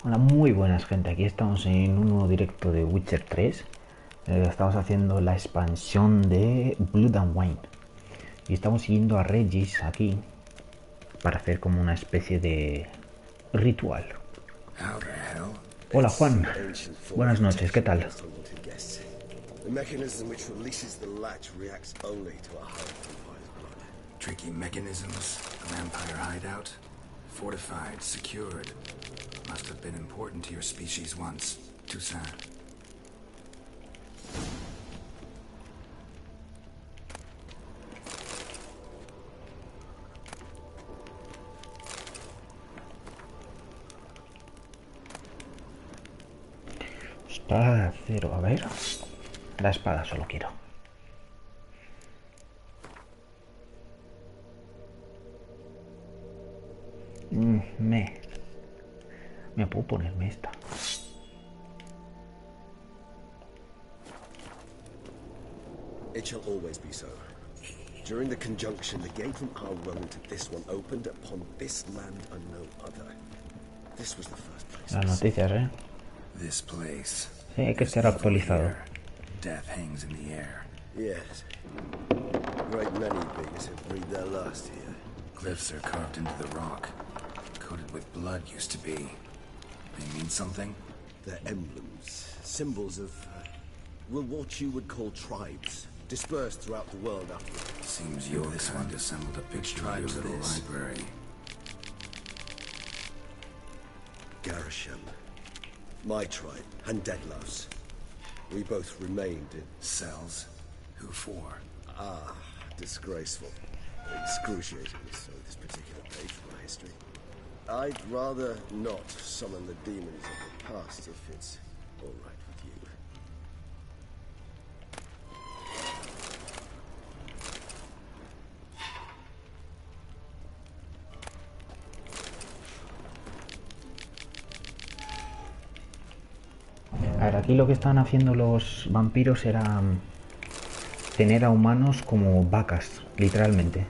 Hola, muy buenas gente, aquí estamos en un nuevo directo de Witcher 3. Estamos haciendo la expansión de Blood and Wine. Y estamos siguiendo a Regis aquí para hacer como una especie de ritual. Hola Juan, buenas noches, ¿qué tal? The mechanism which releases the latch reacts only to a high vampire's blood. Tricky mechanisms, a vampire hideout, fortified, secured. Must have been important to your species once, Toussaint. Espada de acero, a ver. La espada solo quiero. Me puedo ponerme esta. It shall always be so. During the conjunction, the gate from our realm to this one opened upon this land and no other. This was the first place. Las noticias, ¿eh? This place. Sí, hay que estar actualizado. Death hangs in the air. Yes. Great many beings have breathed their last here. Glyphs are carved into the rock. Coated with blood used to be. They mean something? They're emblems, symbols of, well, what you would call tribes, dispersed throughout the world after. Seems you're this one assembled a picture of your little library. Garisham, my tribe, and Deadlouse. We both remained in Cells? Who for? Disgraceful. Excruciatingly so, this particular page of my history. I'd rather not summon the demons of the past if it's all right with you. A ver, aquí lo que estaban haciendo los vampiros era tener a humanos como vacas, literalmente.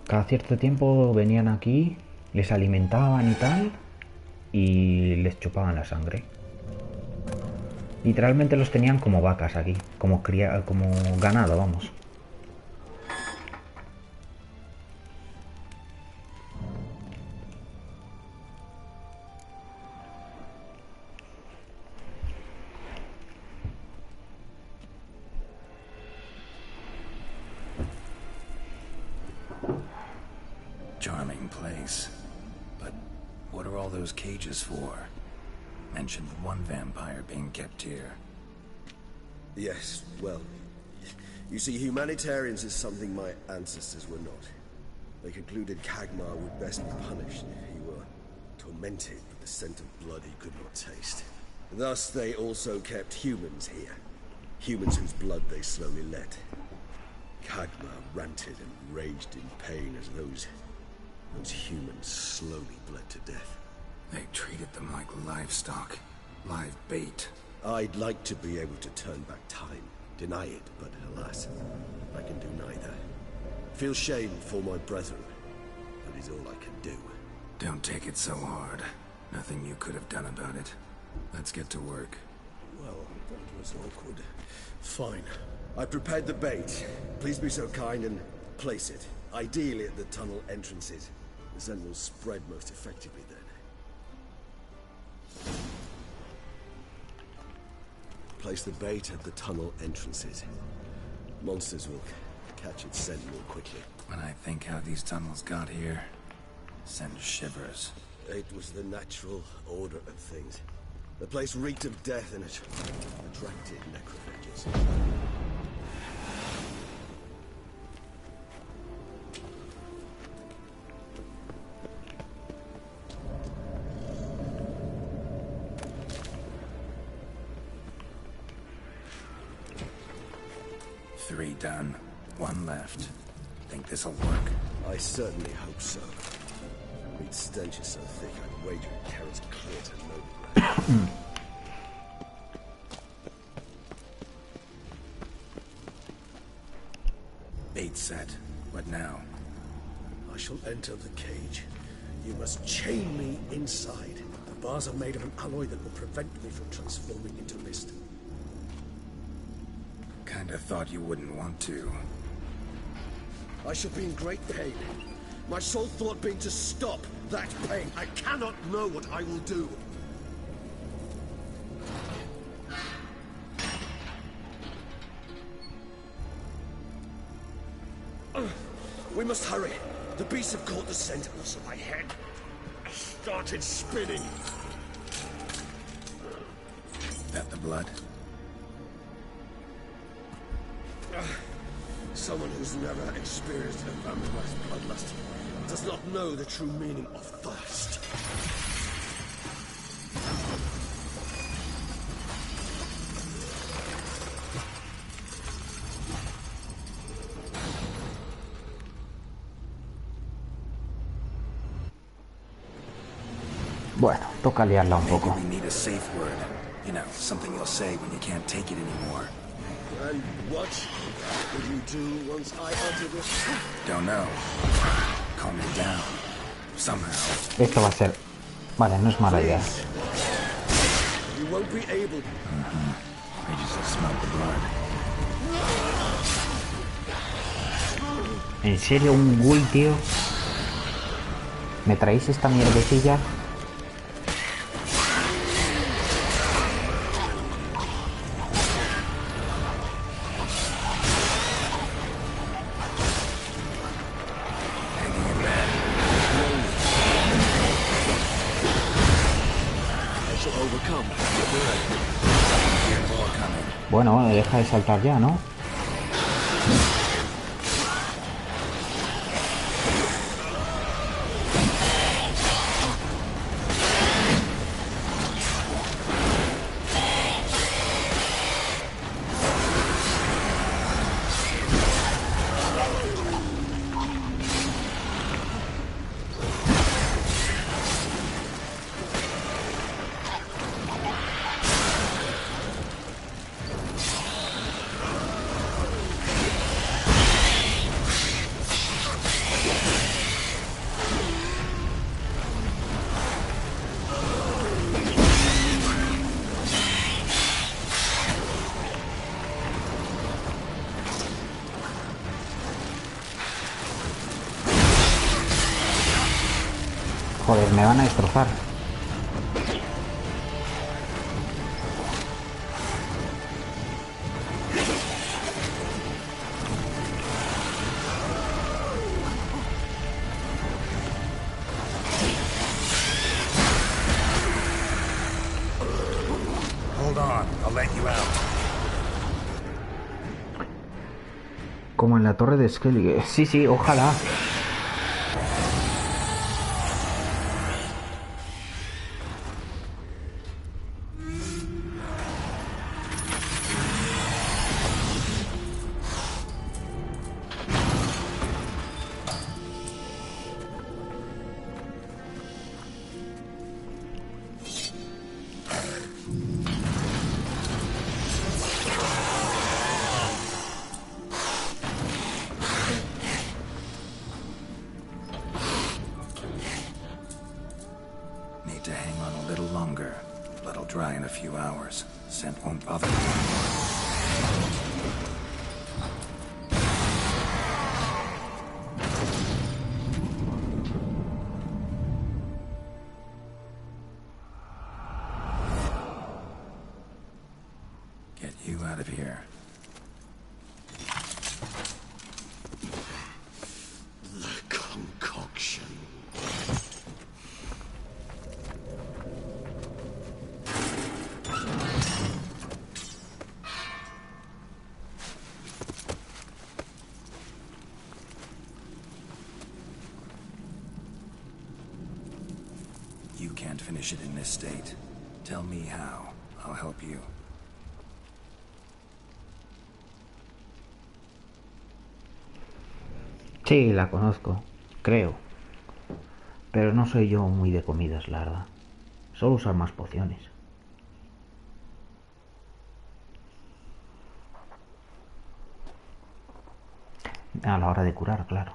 Cada cierto tiempo venían aquí, les alimentaban y tal, y les chupaban la sangre. Literalmente los tenían como vacas aquí, como ganado, vamos. Charming place. But what are all those cages for? Mentioned one vampire being kept here. Yes, well, you see, humanitarians is something my ancestors were not. They concluded Kagmar would best be punished if he were tormented with the scent of blood he could not taste. Thus, they also kept humans here. Humans whose blood they slowly let. Kagmar ranted and raged in pain as those humans slowly bled to death. They treated them like livestock. Live bait. I'd like to be able to turn back time, deny it, but alas, I can do neither. Feel shame for my brethren. That is all I can do. Don't take it so hard. Nothing you could have done about it. Let's get to work. Well, that was awkward. Fine. I prepared the bait. Please be so kind and place it. Ideally at the tunnel entrances. The scent will spread most effectively then. Place the bait at the tunnel entrances. Monsters will catch its scent more quickly. When I think how these tunnels got here, send shivers. It was the natural order of things. The place reeked of death and it attracted necrophages. Three done. One left. Think this'll work? I certainly hope so. Meat's stench is so thick, I'd wager it carries clear to no breath. Bait set. What now? I shall enter the cage. You must chain me inside. bars are made of an alloy that will prevent me from transforming into mist. Kinda thought you wouldn't want to. I shall be in great pain. My sole thought being to stop that pain. I cannot know what I will do. We must hurry. The beasts have caught the scent of my head. I started spinning. That the blood? Someone who's never experienced a vampire's bloodlust does not know the true meaning of thirst. Bueno, toca liarla un poco. Maybe we need a safe word. You know, something you'll say when you can't take it anymore. And what will you do once I utter this? Don't know. Calm me down. Somehow. Esto va a ser... Vale, no es mala idea. You won't be able. I just smelled the blood. ¿En serio un ghoul, tío? ¿Me traéis esta mierdecilla? Bueno, deja de saltar ya, ¿no? Joder, me van a destrozar. Hold on, I'll let you out. Como en la torre de Skellige. Sí, sí, ojalá. Need to hang on a little longer. Blood'll dry in a few hours. Scent won't bother me. Get you out of here. The concoction. You can't finish it in this state. Tell me how. I'll help you. Sí, la conozco, creo. Pero no soy yo muy de comidas, la verdad. Solo usar más pociones. A la hora de curar, claro.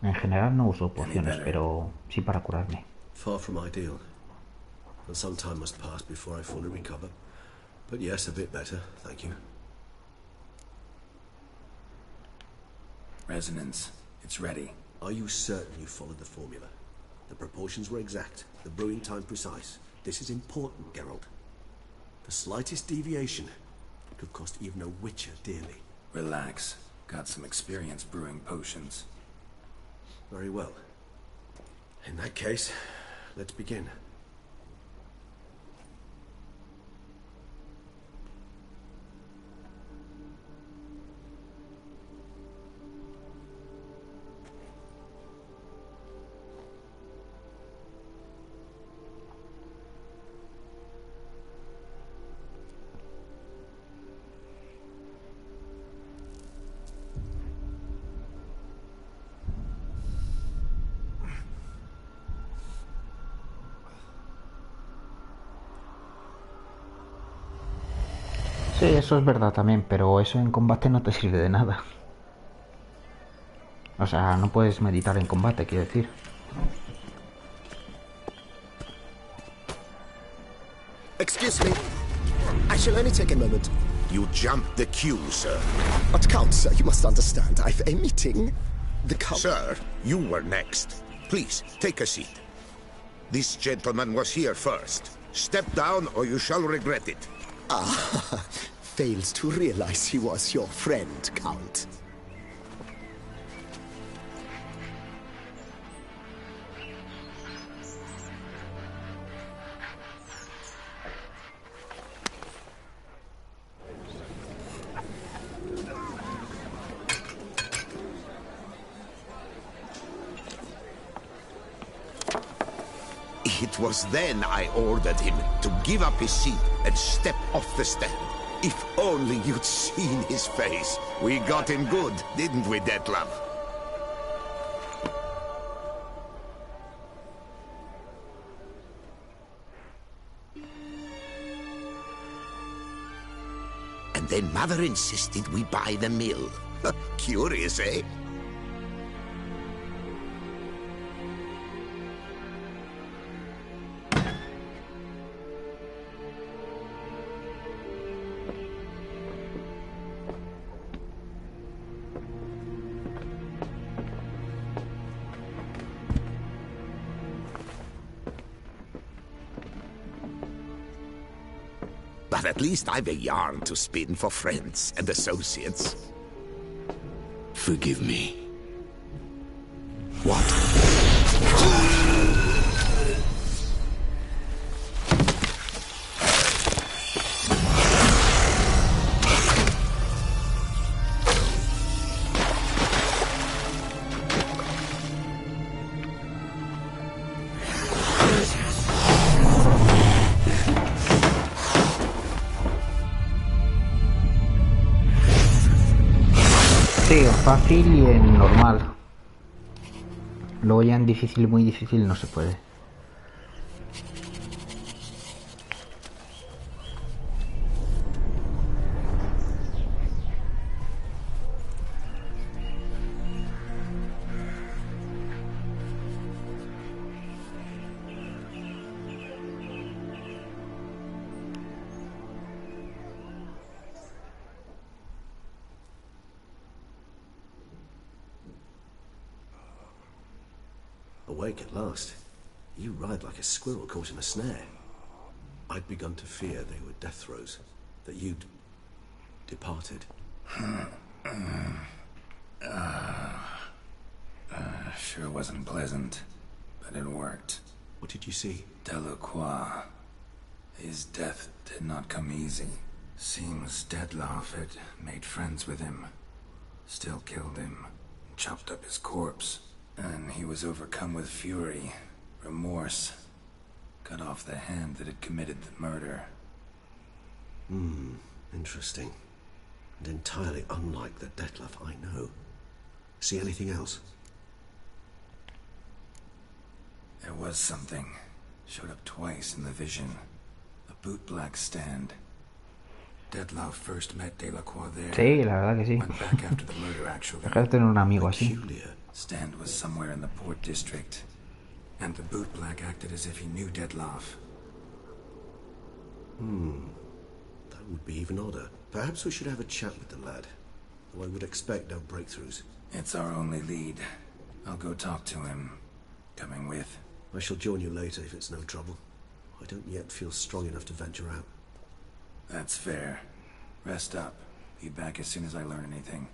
En general no uso pociones, pero sí para curarme. Far from ideal. and some time must pass before I fully recover. But yes, a bit better, thank you. Resonance. It's ready. Are you certain you followed the formula? The proportions were exact, the brewing time precise. This is important, Geralt. The slightest deviation could cost even a witcher dearly. Relax. Got some experience brewing potions. Very well. In that case, let's begin. Sí, eso es verdad también, pero eso en combate no te sirve de nada. O sea, no puedes meditar en combate, quiero decir. Excuse me. I shall only take a moment. You jumped the queue, sir. But Count, sir, you must understand. I've a meeting. The Count... Sir, you were next. Please, take a seat. This gentleman was here first. Step down or you shall regret it. Ah, fails to realize he was your friend, Count. It was then I ordered him to give up his seat and step off the stand. If only you'd seen his face. We got him good, didn't we, Detlef? And then Mother insisted we buy the mill. Curious, eh? But at least I've a yarn to spin for friends and associates. Forgive me. What? Sí, fácil y en normal. Luego ya en difícil, muy difícil no se puede. Awake at last. You ride like a squirrel caught in a snare. I'd begun to fear they were death throes, that you'd departed. Sure wasn't pleasant, but it worked. What did you see? Delacroix. His death did not come easy. Seems Detlef had made friends with him. Still killed him. Chopped up his corpse. And he was overcome with fury, remorse. Cut off the hand that had committed the murder. Interesting. And entirely unlike the Detlef I know. See anything else? There was something. Showed up twice in the vision. A bootblack stand. Detlef first met Delacroix there. Sí, la verdad que sí. Went back after the murder, actually. Dejar de tener un amigo así. Peculiar. Stand was somewhere in the port district. And the bootblack acted as if he knew Detlef. That would be even odder. Perhaps we should have a chat with the lad. Though I would expect no breakthroughs. It's our only lead. I'll go talk to him. Coming with? I shall join you later if it's no trouble. I don't yet feel strong enough to venture out. That's fair. Rest up. Be back as soon as I learn anything.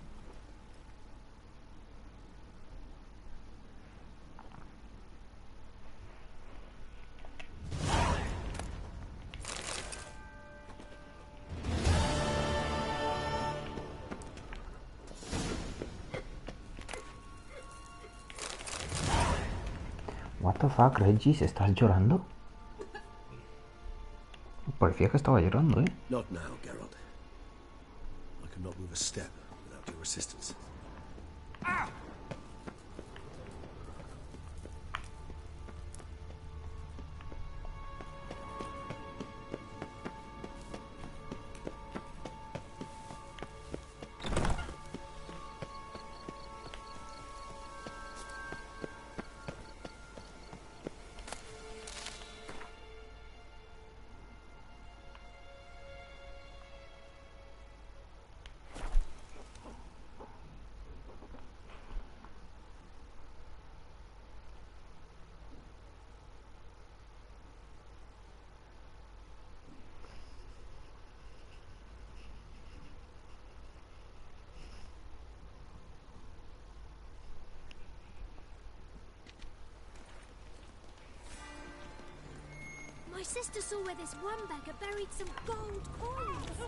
What the fuck, Regis, ¿estás llorando? Parecía que estaba llorando, ¿eh? Not now, Geralt. I cannot move a step without your assistance. My sister saw where this one beggar buried some gold coins.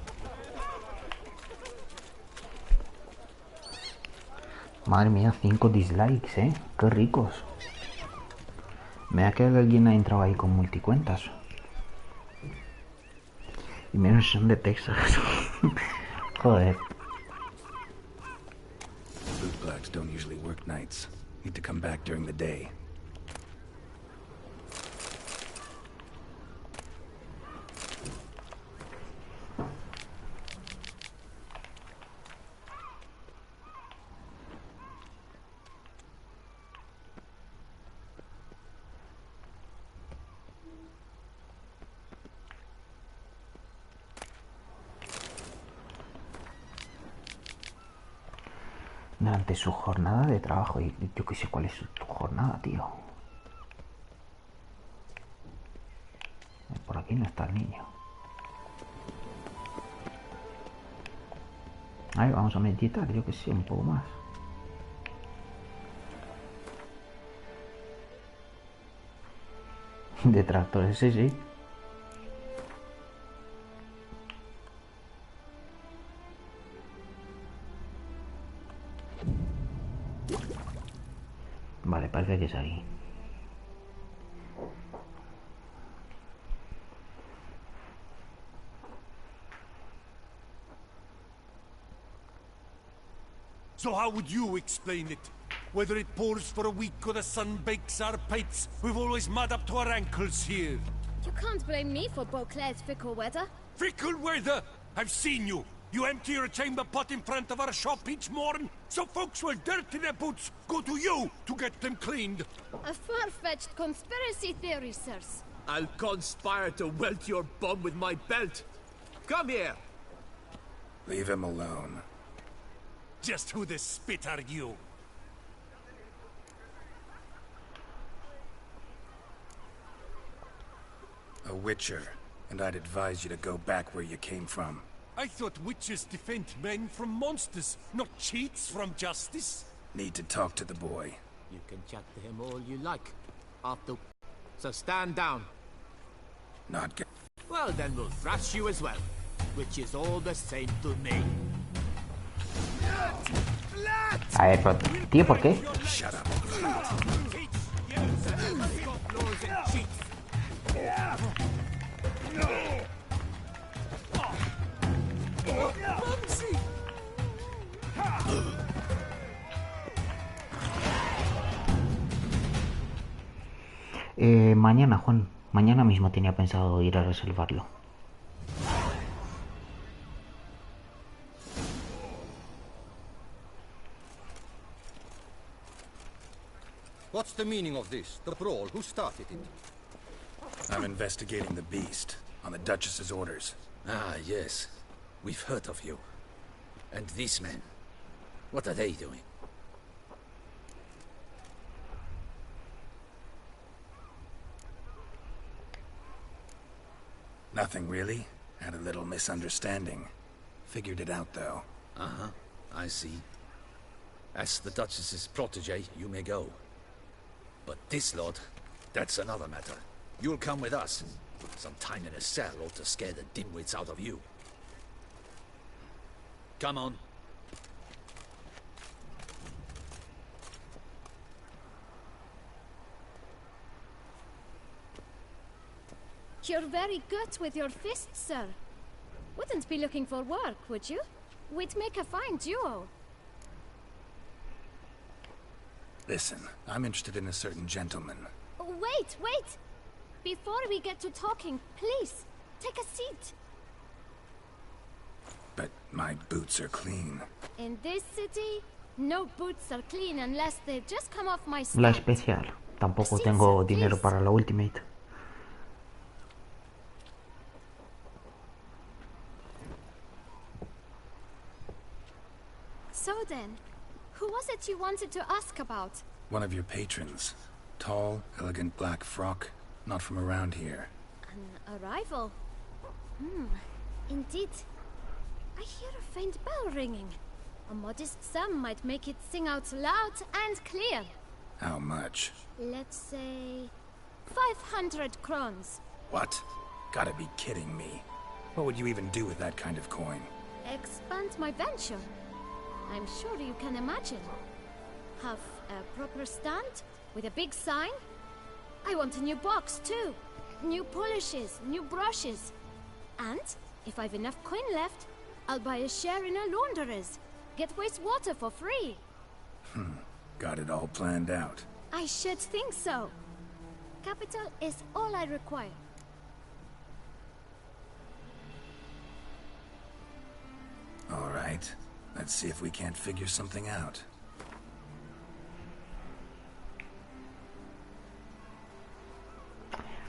Madre mía, 5 dislikes, ¿eh? Qué ricos. Me da que alguien ha entrado ahí con multicuentas. Y menos son de Texas. Joder. Bootblacks don't usually work nights. Need to come back during the day. Durante su jornada de trabajo, y yo qué sé cuál es tu jornada, tío. Por aquí no está el niño. Ahí vamos a meditar, yo que sé, un poco más. De tractores, sí, sí. Vale, parece que es ahí. So how would you explain it? Whether it pours for a week or the sun bakes our pipes, we've always mud up to our ankles here. You can't blame me for Beauclair's fickle weather. Fickle weather! I've seen you! You empty your chamber pot in front of our shop each morn, so folks will dirty their boots go to you to get them cleaned. A far-fetched conspiracy theory, sirs. I'll conspire to welt your bum with my belt. Come here. Leave him alone. Just who the spit are you? A witcher, and I'd advise you to go back where you came from. I thought witches defend men from monsters, not cheats from justice. Need to talk to the boy. You can chat to him all you like. After... So stand down. Not good. Well, then we'll thrash you as well. Which is all the same to me. A ver, pero, tío, ¿por qué? Shut up. Mañana, Juan. Mañana mismo tenía pensado ir a reservarlo. What's the meaning of this? The brawl? Who started it? I'm investigating the beast. on the Duchess's orders. Ah, yes. We've heard of you. And these men, what are they doing? Nothing really. Had a little misunderstanding. Figured it out, though. Uh-huh, I see. As the Duchess's protege, you may go. But this lot, that's another matter. You'll come with us. Some time in a cell ought to scare the dimwits out of you. Come on. You're very good with your fists, sir. Wouldn't be looking for work, would you? We'd make a fine duo. Listen, I'm interested in a certain gentleman. Wait, wait! Before we get to talking, please, take a seat. But my boots are clean. In this city, no boots are clean unless they just come off my La stand. especial. Tampoco tengo dinero para la ultimate. So then, who was it you wanted to ask about? One of your patrons. Tall, elegant black frock. Not from around here. An arrival? Indeed. I hear a faint bell ringing. A modest sum might make it sing out loud and clear. How much? Let's say 500 crowns. What? Gotta be kidding me. What would you even do with that kind of coin? Expand my venture. I'm sure you can imagine. Have a proper stand with a big sign. I want a new box too. New polishes, new brushes. And if I've enough coin left, I'll buy a share in a launderer's. Get wastewater for free. Got it all planned out. I should think so. Capital is all I require. All right. Let's see if we can't figure something out.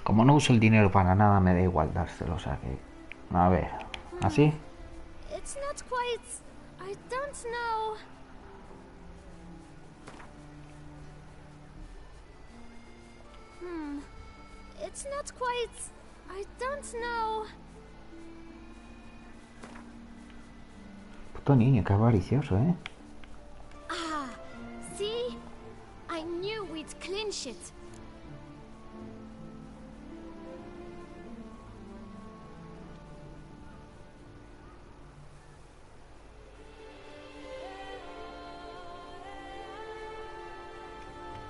Como no uso el dinero para nada, me da igual dárselo, o sea que... A ver, ¿así? It's not quite... I don't know... It's not quite... I don't know... Puto niño, qué avaricioso, ¿eh? Ah, see? I knew we'd clinch it.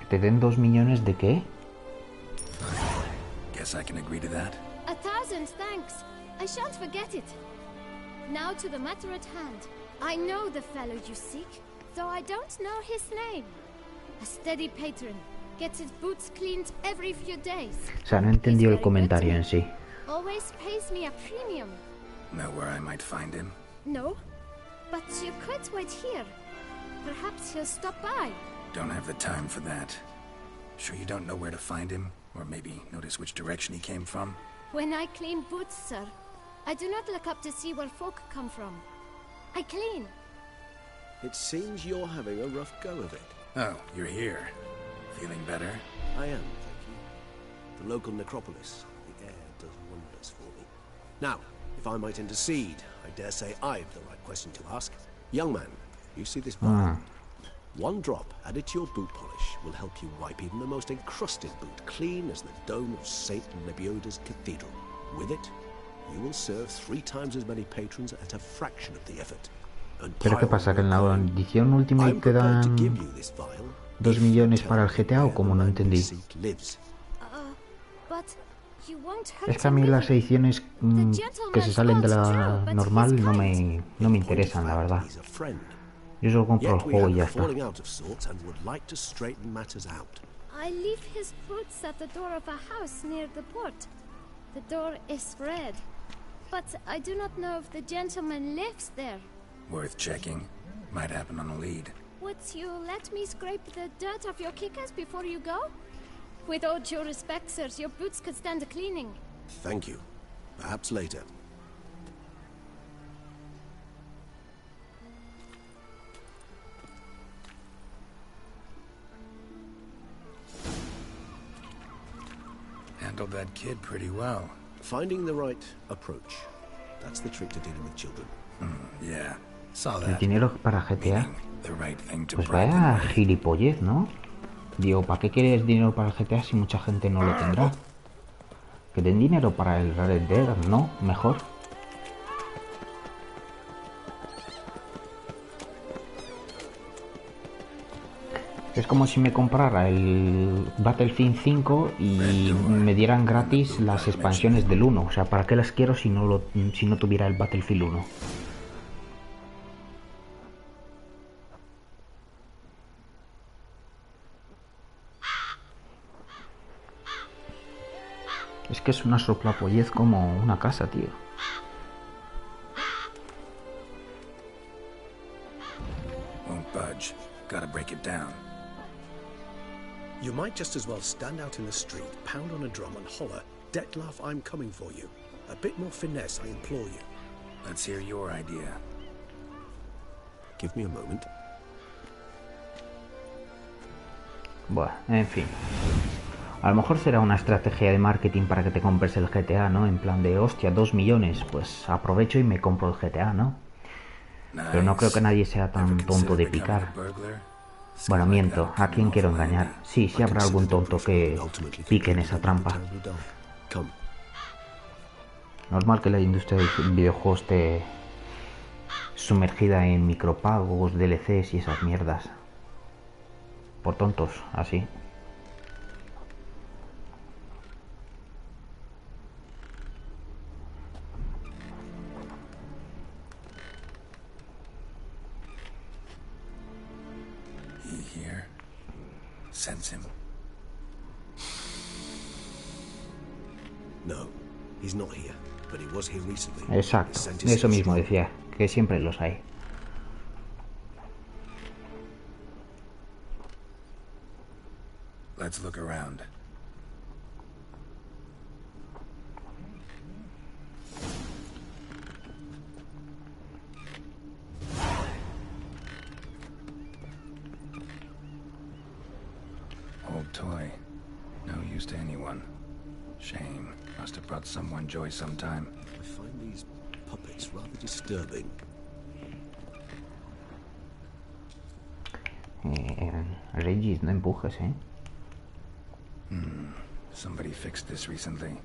¿Te den 2 millones de qué? Guess I can agree to that. 1,000 thanks. I shan't forget it. Now to the matter at hand. I know the fellow you seek, though I don't know his name. A steady patron. Gets his boots cleaned every few days. O sea, no entendió el comentario en sí. Always pays me a premium. Know where I might find him? No, but you could wait here. Perhaps he'll stop by. Don't have the time for that. Sure you don't know where to find him? Or maybe notice which direction he came from? When I clean boots, sir, I do not look up to see where folk come from. I clean. It seems you're having a rough go of it. Oh, you're here. Feeling better? I am, thank you. The local necropolis. The air does wonders for me. Now, if I might intercede, I dare say I've the right question to ask. Young man, you see this vial? One drop added to your boot polish will help you wipe even the most encrusted boot clean as the dome of St. Lebioda's cathedral. With it, you will serve 3 times as many patrons at a fraction of the effort. ¿Pero qué pasa? ¿Que en la edición Ultimate te dan 2 millones para el GTA o como no entendí? Es que a mí las ediciones que se salen de la normal no me interesan, la verdad. Yo solo compro el juego y ya está. I leave his boots at the door of a house near the port. The door is red, but I do not know if the gentleman lives there. Worth checking. Might happen on a lead. Would you let me scrape the dirt off your kickers before you go? With all due respect, sirs, your boots could stand a cleaning. Thank you. Perhaps later. Handled that kid pretty well. Finding the right approach. That's the trick to dealing with children. Yeah, saw El that. dinero para GTA. Meaning the right thing to Pues bribe them vaya with. gilipollez, ¿no? Digo, ¿para qué quieres dinero para el GTA si mucha gente no lo tendrá? Que den dinero para el Red Dead, ¿no? Mejor. Es como si me comprara el Battlefield 5 y me dieran gratis las expansiones del 1. O sea, ¿para qué las quiero si no tuviera el Battlefield 1? Es que es una soplapollez como una casa, tío. Won't budge. Gotta break it down. You might just as well stand out in the street, pound on a drum and holler, "Detlef, I'm coming for you." A bit more finesse, I implore you. Let's hear your idea. Give me a moment. Bueno, en fin. A lo mejor será una estrategia de marketing para que te compres el GTA, ¿no? En plan de, hostia, 2 millones, pues aprovecho y me compro el GTA, ¿no? Pero no creo que nadie sea tan tonto de picar. Bueno, miento, ¿a quién quiero engañar? Sí, sí habrá algún tonto que pique en esa trampa. Normal que la industria del videojuego esté sumergida en micropagos, DLCs y esas mierdas. Por tontos, así. He here. Sense him. No, he's not here, but he was here recently. Exacto, eso mismo decía, que siempre los hay. Let's look around. Old toy. No use to anyone. Shame. Must have brought someone joy sometime. I find these puppets rather disturbing. Regis, no empujes, ¿eh? Somebody fixed this recently.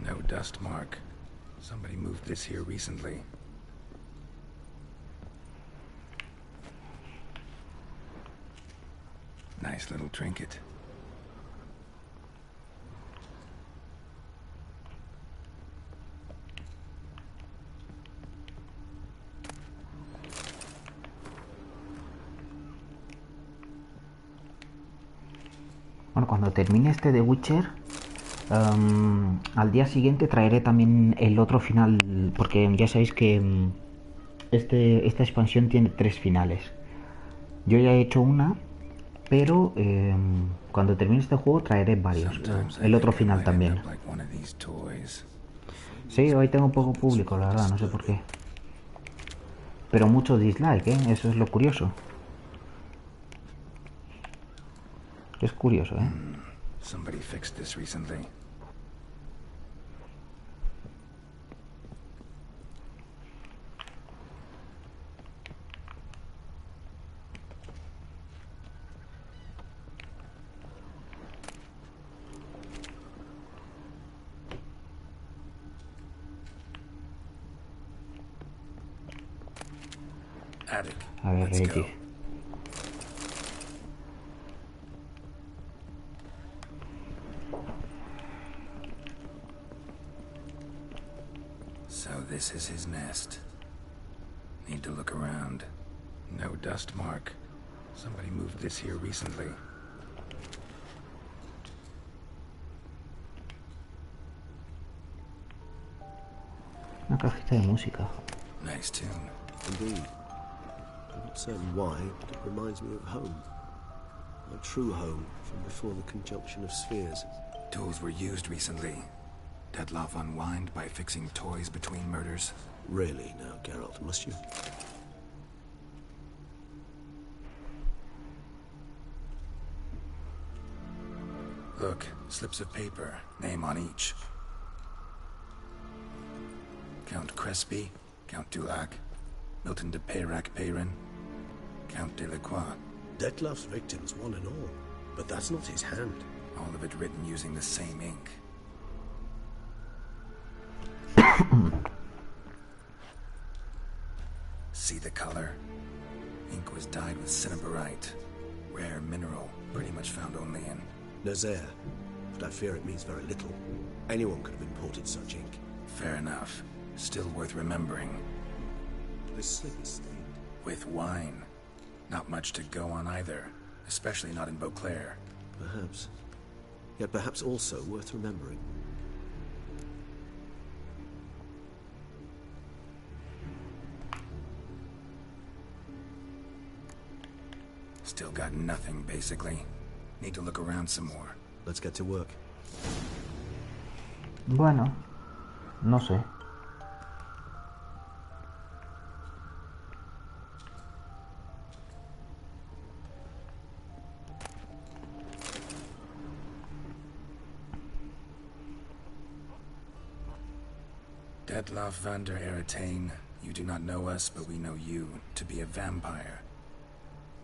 No dust mark. Somebody moved this here recently. Nice little trinket. Bueno, cuando termine este de Witcher, al día siguiente traeré también el otro final, porque ya sabéis que esta expansión tiene 3 finales. Yo ya he hecho una, pero cuando termine este juego traeré varios. El otro final también. Sí, hoy tengo poco público, la verdad, no sé por qué. Pero mucho dislike, ¿eh? Eso es lo curioso. Es curioso, ¿eh? Somebody fixed this recently. Attic. A ver, Let's go. Reggie. So this is his nest. Need to look around. No dust mark. Somebody moved this here recently. Una cajita de música. Nice tune. Indeed. I'm not certain why, but it reminds me of home. My true home from before the conjunction of spheres. Tools were used recently. Dettlaff unwind by fixing toys between murders. Really now, Geralt, must you? Look, slips of paper, name on each. Count Crespi, Count Dulac, Milton de Peyrac-Peyrin, Count Delacroix. Dettlaff's victims, one and all. But that's not his hand. All of it written using the same ink. See the color? Ink was dyed with cinnabarite. Rare mineral, pretty much found only in Nazaire, but I fear it means very little. Anyone could have imported such ink. Fair enough. Still worth remembering. This slip is stained. With wine. Not much to go on either, especially not in Beauclair. Perhaps. Yet perhaps also worth remembering. Still got nothing, basically. Need to look around some more. Let's get to work. Bueno, no sé. Dettlaff van der Eretain, you do not know us, but we know you to be a vampire.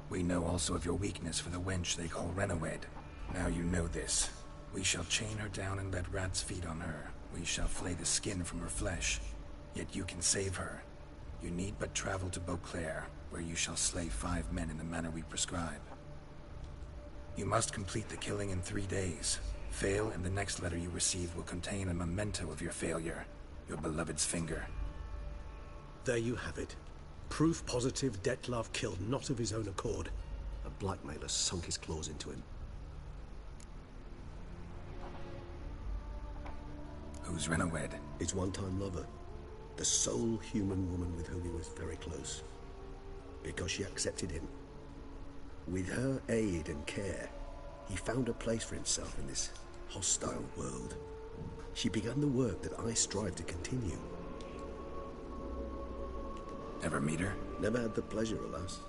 We know also of your weakness for the wench they call Renawed. Now you know this. We shall chain her down and let rats feed on her. We shall flay the skin from her flesh. Yet you can save her. You need but travel to Beauclair, where you shall slay 5 men in the manner we prescribe. You must complete the killing in 3 days. Fail, and the next letter you receive will contain a memento of your failure. Your beloved's finger. There you have it. Proof positive Dettlaff killed not of his own accord. A blackmailer sunk his claws into him. Who's Renawed? His one-time lover. The sole human woman with whom he was very close. Because she accepted him. With her aid and care, he found a place for himself in this hostile world. She began the work that I strive to continue. Ever meet her? Never had the pleasure, alas.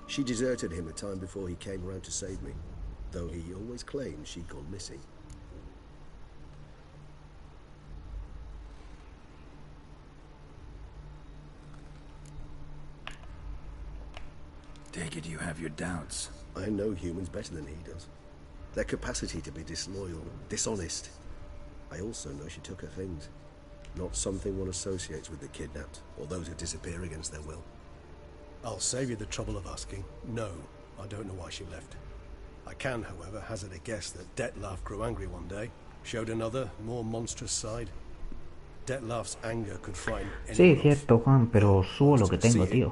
She deserted him a time before he came around to save me, though he always claimed she'd gone missing. Take it you have your doubts. I know humans better than he does. Their capacity to be disloyal, dishonest. I also know she took her things. Not something one associates with the kidnapped, or those who disappear against their will. I'll save you the trouble of asking. No, I don't know why she left. I can, however, hazard a guess that Dettlaff grew angry one day, showed another, more monstrous side. Dettlaff's anger could frighten Sí, cierto, Juan, pero subo lo que tengo, tío.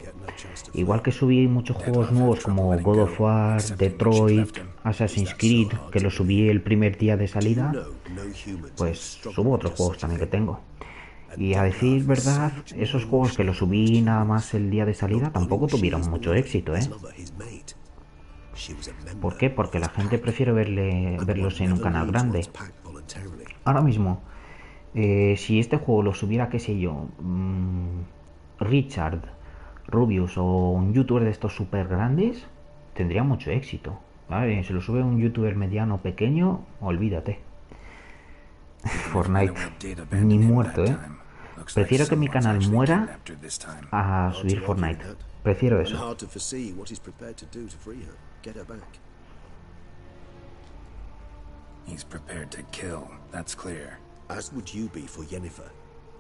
Igual que subí muchos juegos nuevos como God of War, Detroit, Assassin's Creed, que lo subí el primer día de salida, pues subo otros juegos también que tengo. Y a decir verdad, esos juegos que los subí nada más el día de salida tampoco tuvieron mucho éxito, ¿eh? ¿Por qué? Porque la gente prefiere verlos en un canal grande. Ahora mismo, si este juego lo subiera, qué sé yo, Richard, Rubius o un youtuber de estos super grandes, tendría mucho éxito. ¿Vale? Si lo sube un youtuber mediano o pequeño, olvídate. Fortnite, ni muerto, ¿eh? Prefiero que mi canal muera a subir Fortnite. Prefiero eso. He's prepared to kill, that's clear. As would you be for Yennefer.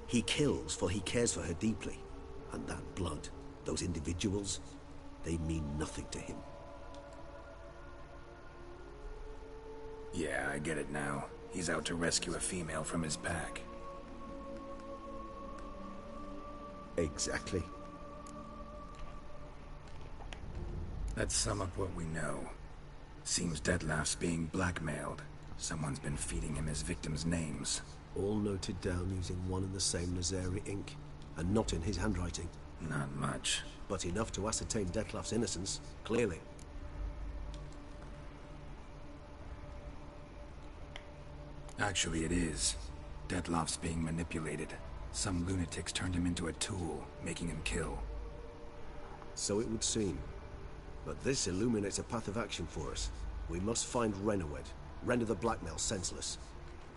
He kills for he cares for her deeply. And that blood, those individuals, they mean nothing to him. Yeah, I get it now. He's out to rescue a female from his pack. Exactly. Let's sum up what we know. Seems Dettlaff's being blackmailed. Someone's been feeding him his victims' names. All noted down using one and the same Nazari ink, and not in his handwriting. Not much. But enough to ascertain Dettlaff's innocence, clearly. Actually, it is. Dettlaff's being manipulated. Some lunatics turned him into a tool, making him kill. So it would seem. But this illuminates a path of action for us. We must find Renowed, render the blackmail senseless.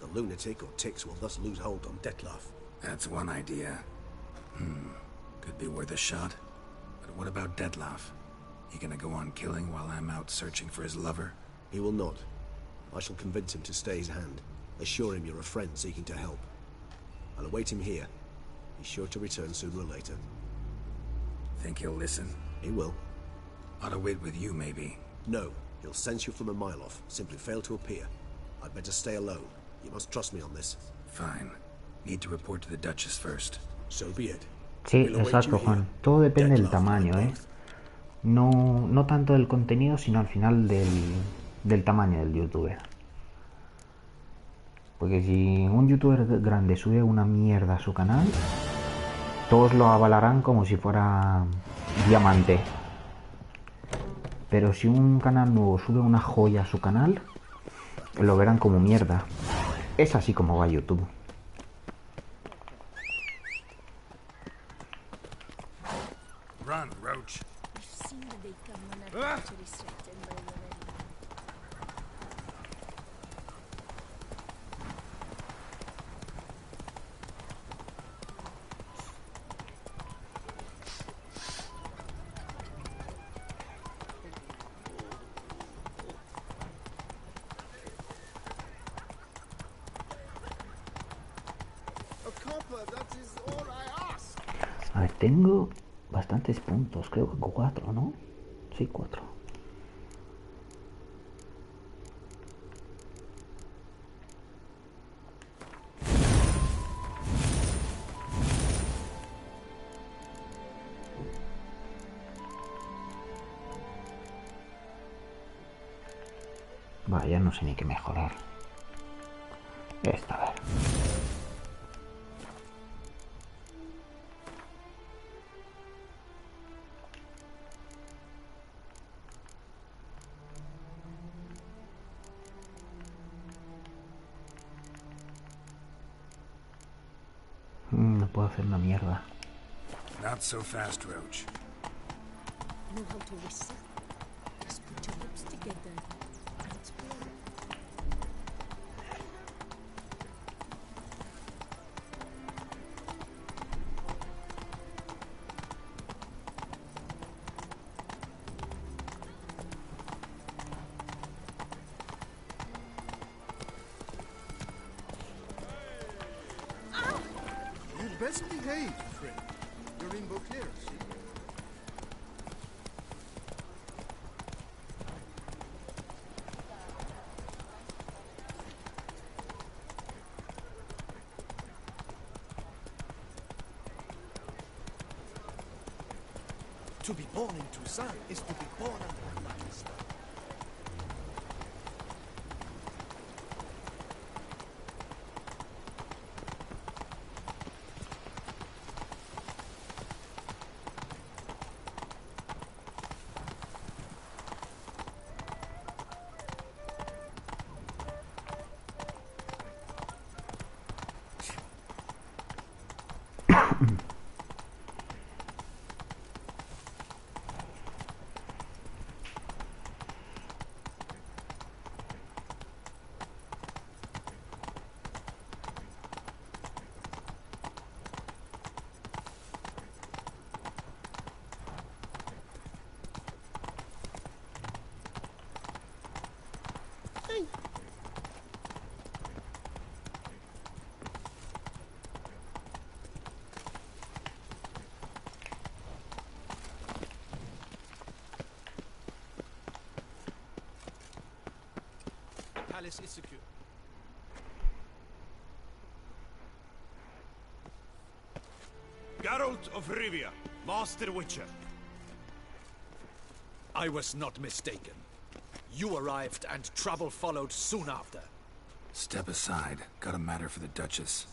The lunatic or ticks will thus lose hold on Dettlaff. That's one idea. Could be worth a shot. But what about Dettlaff? He gonna go on killing while I'm out searching for his lover? He will not. I shall convince him to stay his hand. Assure him you're a friend seeking to help. I'll await him here. He's sure to return sooner or later. Think he'll listen? He will. Ought to wait with you, maybe. No. He'll sense you from a mile off. Simply fail to appear. I'd better stay alone. You must trust me on this. Fine. Need to report to the Duchess first. So be it. Sí, exacto, Juan. Todo depende del tamaño, ¿eh? No tanto del contenido, sino al final del tamaño del youtuber. Porque si un youtuber grande sube una mierda a su canal, todos lo avalarán como si fuera diamante. Pero si un canal nuevo sube una joya a su canal, lo verán como mierda. Es así como va YouTube. Run, Roach. A ver, tengo bastantes puntos, creo que 4, ¿no? Sí, 4. Vaya, no sé ni qué mejorar. Esta, a ver. No puedo hacer una mierda. Not so fast, Roach. Know how to whistle? Just put your lips together. That's Best behaved, friend. You're in Beauclair, see? To be born in Toussaint is to be born under a lion star. Palace is secure. Geralt of Rivia, Master Witcher. I was not mistaken. You arrived and trouble followed soon after. Step aside. Got a matter for the Duchess.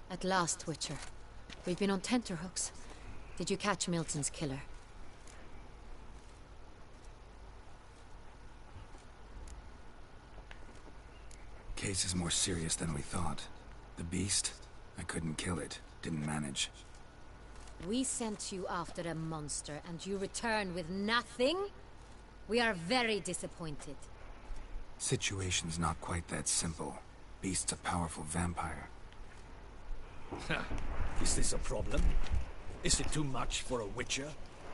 At last, Witcher. We've been on tenterhooks. Did you catch Milton's killer? Case is more serious than we thought. The beast, I couldn't kill it. Didn't manage. We sent you after a monster and you return with nothing? We are very disappointed. Situation's not quite that simple. Beast's a powerful vampire. Is this a problem? Is it too much for a witcher?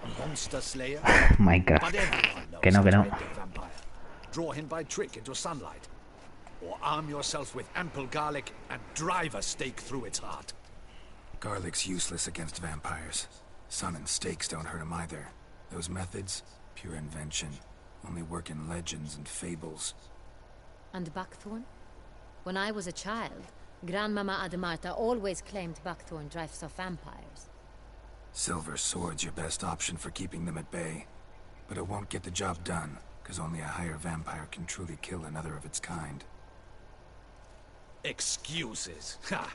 A monster slayer? My God. But everyone knows Que no. how to end a vampire. Draw him by trick into sunlight. Or arm yourself with ample garlic and drive a stake through its heart. Garlic's useless against vampires. Sun and stakes don't hurt him either. Those methods, pure invention. Only work in legends and fables. And buckthorn? When I was a child, Grandmama Ademarta always claimed buckthorn drives off vampires. Silver sword's your best option for keeping them at bay. But it won't get the job done, because only a higher vampire can truly kill another of its kind. Excuses. Ha!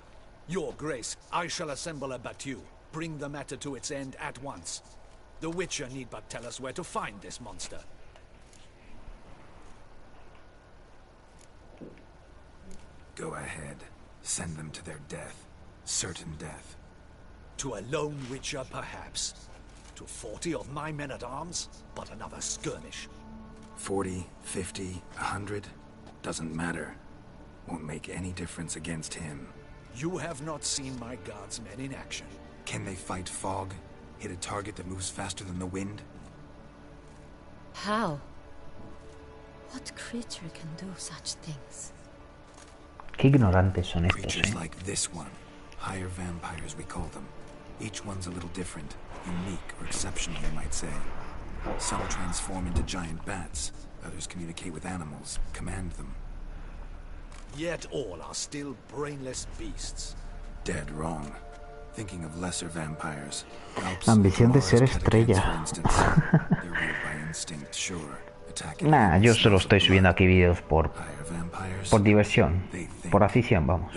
Your Grace, I shall assemble a battue. Bring the matter to its end at once. The Witcher need but tell us where to find this monster. Go ahead. Send them to their death. Certain death. To a lone Witcher, perhaps. To 40 of my men-at-arms, but another skirmish. 40, 50, 100? Doesn't matter. Won't make any difference against him. You have not seen my guards' men in action. Can they fight fog? Hit a target that moves faster than the wind? How? What creature can do such things? Qué ignorantes son estos, Creatures like this one. Higher vampires, we call them. Each one's a little different. Unique or exceptional, you might say. Some transform into giant bats. Others communicate with animals, command them. Yet all are still brainless beasts. Dead wrong. Thinking of lesser vampires. La ambición de ser estrella. Nah, yo solo estoy subiendo aquí vídeos por diversión, por afición, vamos.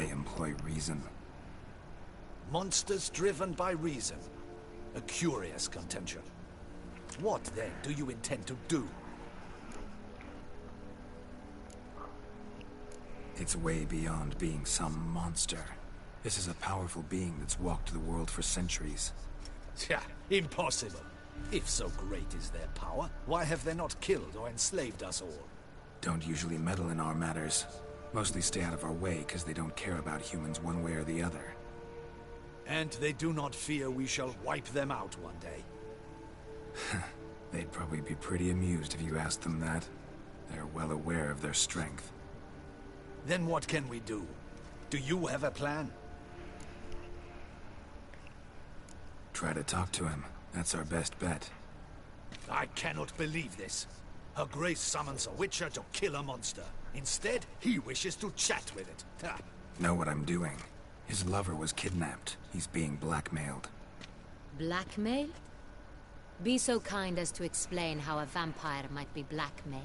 Monsters driven by reason. A curious contention. What then do you intend to do? It's way beyond being some monster. This is a powerful being that's walked the world for centuries. Yeah, impossible. If so great is their power, why have they not killed or enslaved us all? Don't usually meddle in our matters. Mostly stay out of our way because they don't care about humans one way or the other. And they do not fear we shall wipe them out one day. They'd probably be pretty amused if you asked them that. They're well aware of their strength. Then what can we do? Do you have a plan? Try to talk to him. That's our best bet. I cannot believe this. Her Grace summons a Witcher to kill a monster. Instead, he wishes to chat with it. Ha. Know what I'm doing. His lover was kidnapped. He's being blackmailed. Blackmailed? Be so kind as to explain how a vampire might be blackmailed.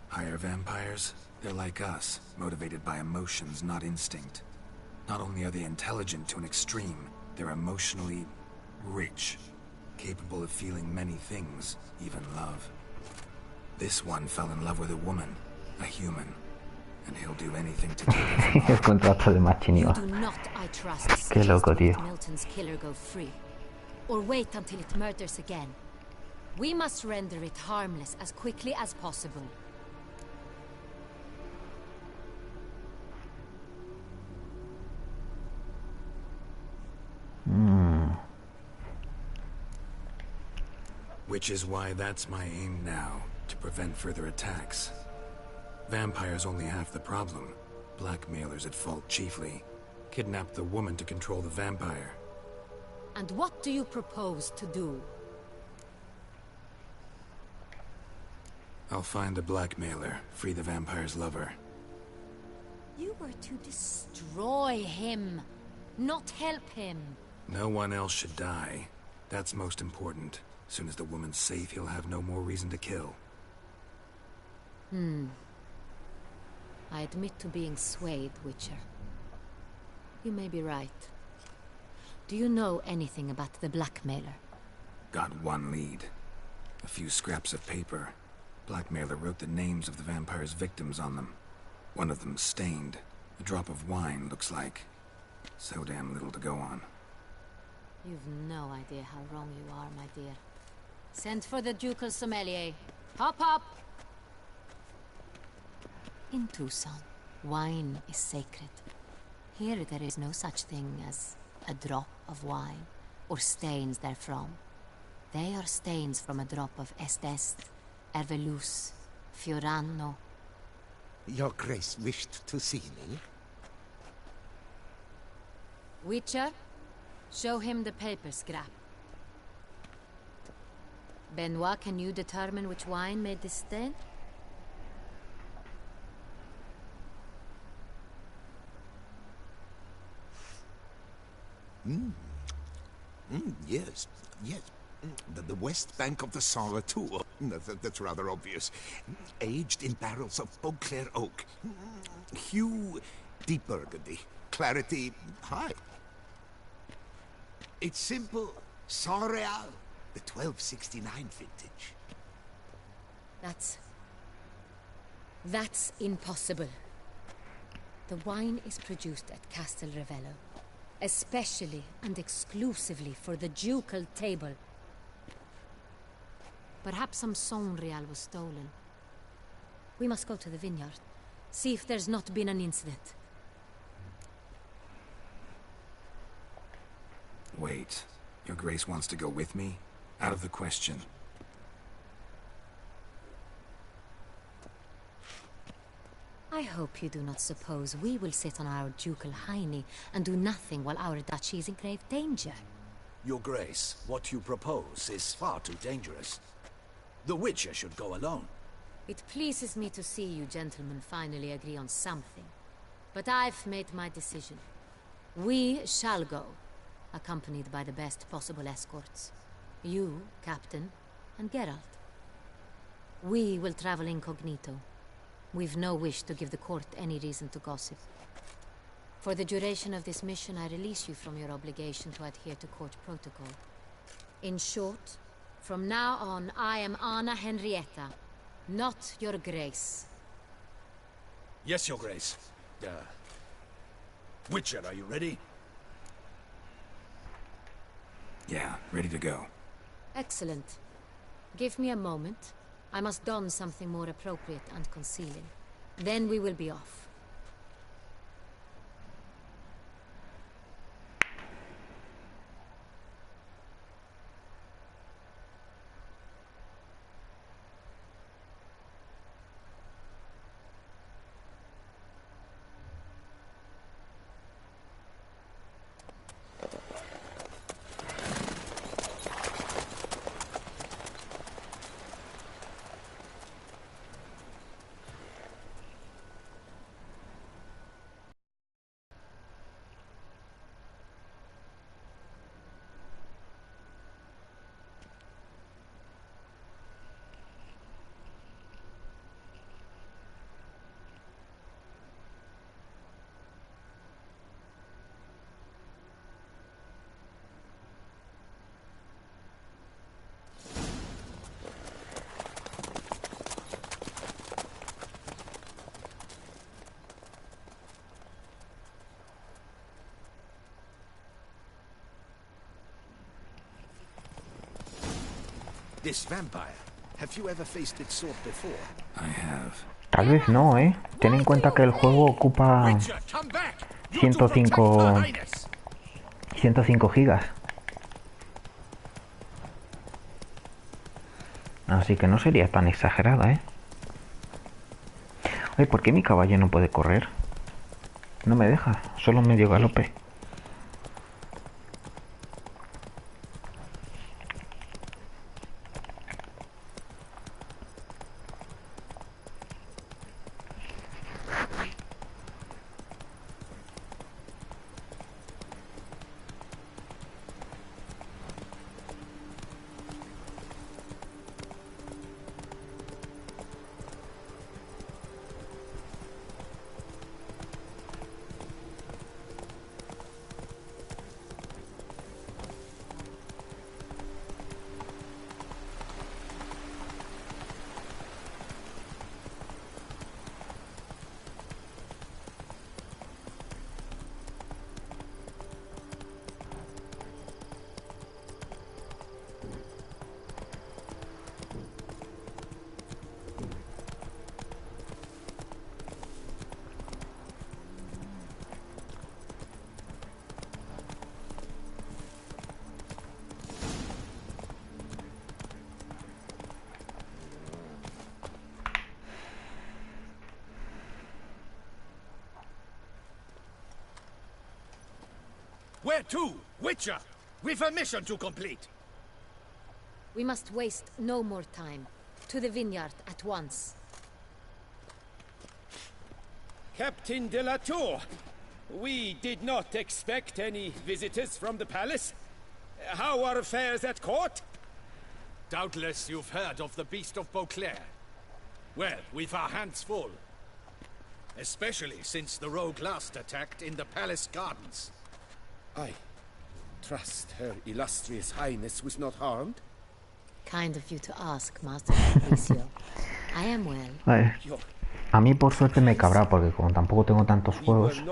Higher vampires? They're like us, motivated by emotions, not instinct. Not only are they intelligent to an extreme, they're emotionally rich. Capable of feeling many things, even love. This one fell in love with a woman, a human. And he'll do anything to keep it. El contrato de Machiniva. You do not, I trust, Qué loco, tío. let Milton's killer go free. Or wait until it murders again. We must render it harmless as quickly as possible. Which is why that's my aim now, to prevent further attacks. Vampires only half the problem. Blackmailers at fault chiefly. Kidnap the woman to control the vampire. And what do you propose to do? I'll find the blackmailer, free the vampire's lover. You were to destroy him, not help him. No one else should die. That's most important. As soon as the woman's safe, he'll have no more reason to kill. I admit to being swayed, Witcher. You may be right. Do you know anything about the blackmailer? Got one lead. A few scraps of paper. Blackmailer wrote the names of the vampire's victims on them. One of them stained. A drop of wine, looks like. So damn little to go on. You've no idea how wrong you are, my dear. Send for the ducal sommelier. Hop, hop! In Tucson, wine is sacred. Here there is no such thing as a drop of wine, or stains therefrom. They are stains from a drop of Est, Ervelus, Fiorano. Your Grace wished to see me? Witcher, show him the paper scrap. Benoit, can you determine which wine made this stain? Yes, yes. The west bank of the Sara too. That's rather obvious. Aged in barrels of Beauclair oak. Hue, deep burgundy. Clarity, high. It's simple. Clash Royale, the 1269 vintage. That's impossible. The wine is produced at Castel Ravello, especially and exclusively for the ducal table. Perhaps some Sangre was stolen. We must go to the vineyard, see if there's not been an incident. Wait. Your Grace wants to go with me? Out of the question. I hope you do not suppose we will sit on our ducal hiney and do nothing while our duchy is in grave danger. Your Grace, what you propose is far too dangerous. The Witcher should go alone. It pleases me to see you gentlemen finally agree on something. But I've made my decision. We shall go, accompanied by the best possible escorts. You, Captain, and Geralt. We will travel incognito. We've no wish to give the court any reason to gossip. For the duration of this mission, I release you from your obligation to adhere to court protocol. In short, from now on, I am Anna Henrietta, not your Grace. Yes, Your Grace. Witcher, are you ready? Yeah, ready to go. Excellent. Give me a moment. I must don something more appropriate and concealing. Then we will be off. This vampire, have you ever faced its sort before? I have. Tal vez no, ¿eh? Ten en cuenta que el juego ocupa 105 gigas. Así que no sería tan exagerada, ¿eh? Oye, ¿por qué mi caballo no puede correr? No me deja, solo medio galope. Where to? Witcher! We've a mission to complete! We must waste no more time. To the vineyard at once. Captain de la Tour, we did not expect any visitors from the palace. How are affairs at court? Doubtless you've heard of the Beast of Beauclair. Well, we've our hands full. Especially since the rogue last attacked in the palace gardens. I trust Her Illustrious Highness was not harmed? Kind of you to ask, Master Fabricio. I am well. A mí por suerte me cabrá porque como tampoco tengo tantos juegos.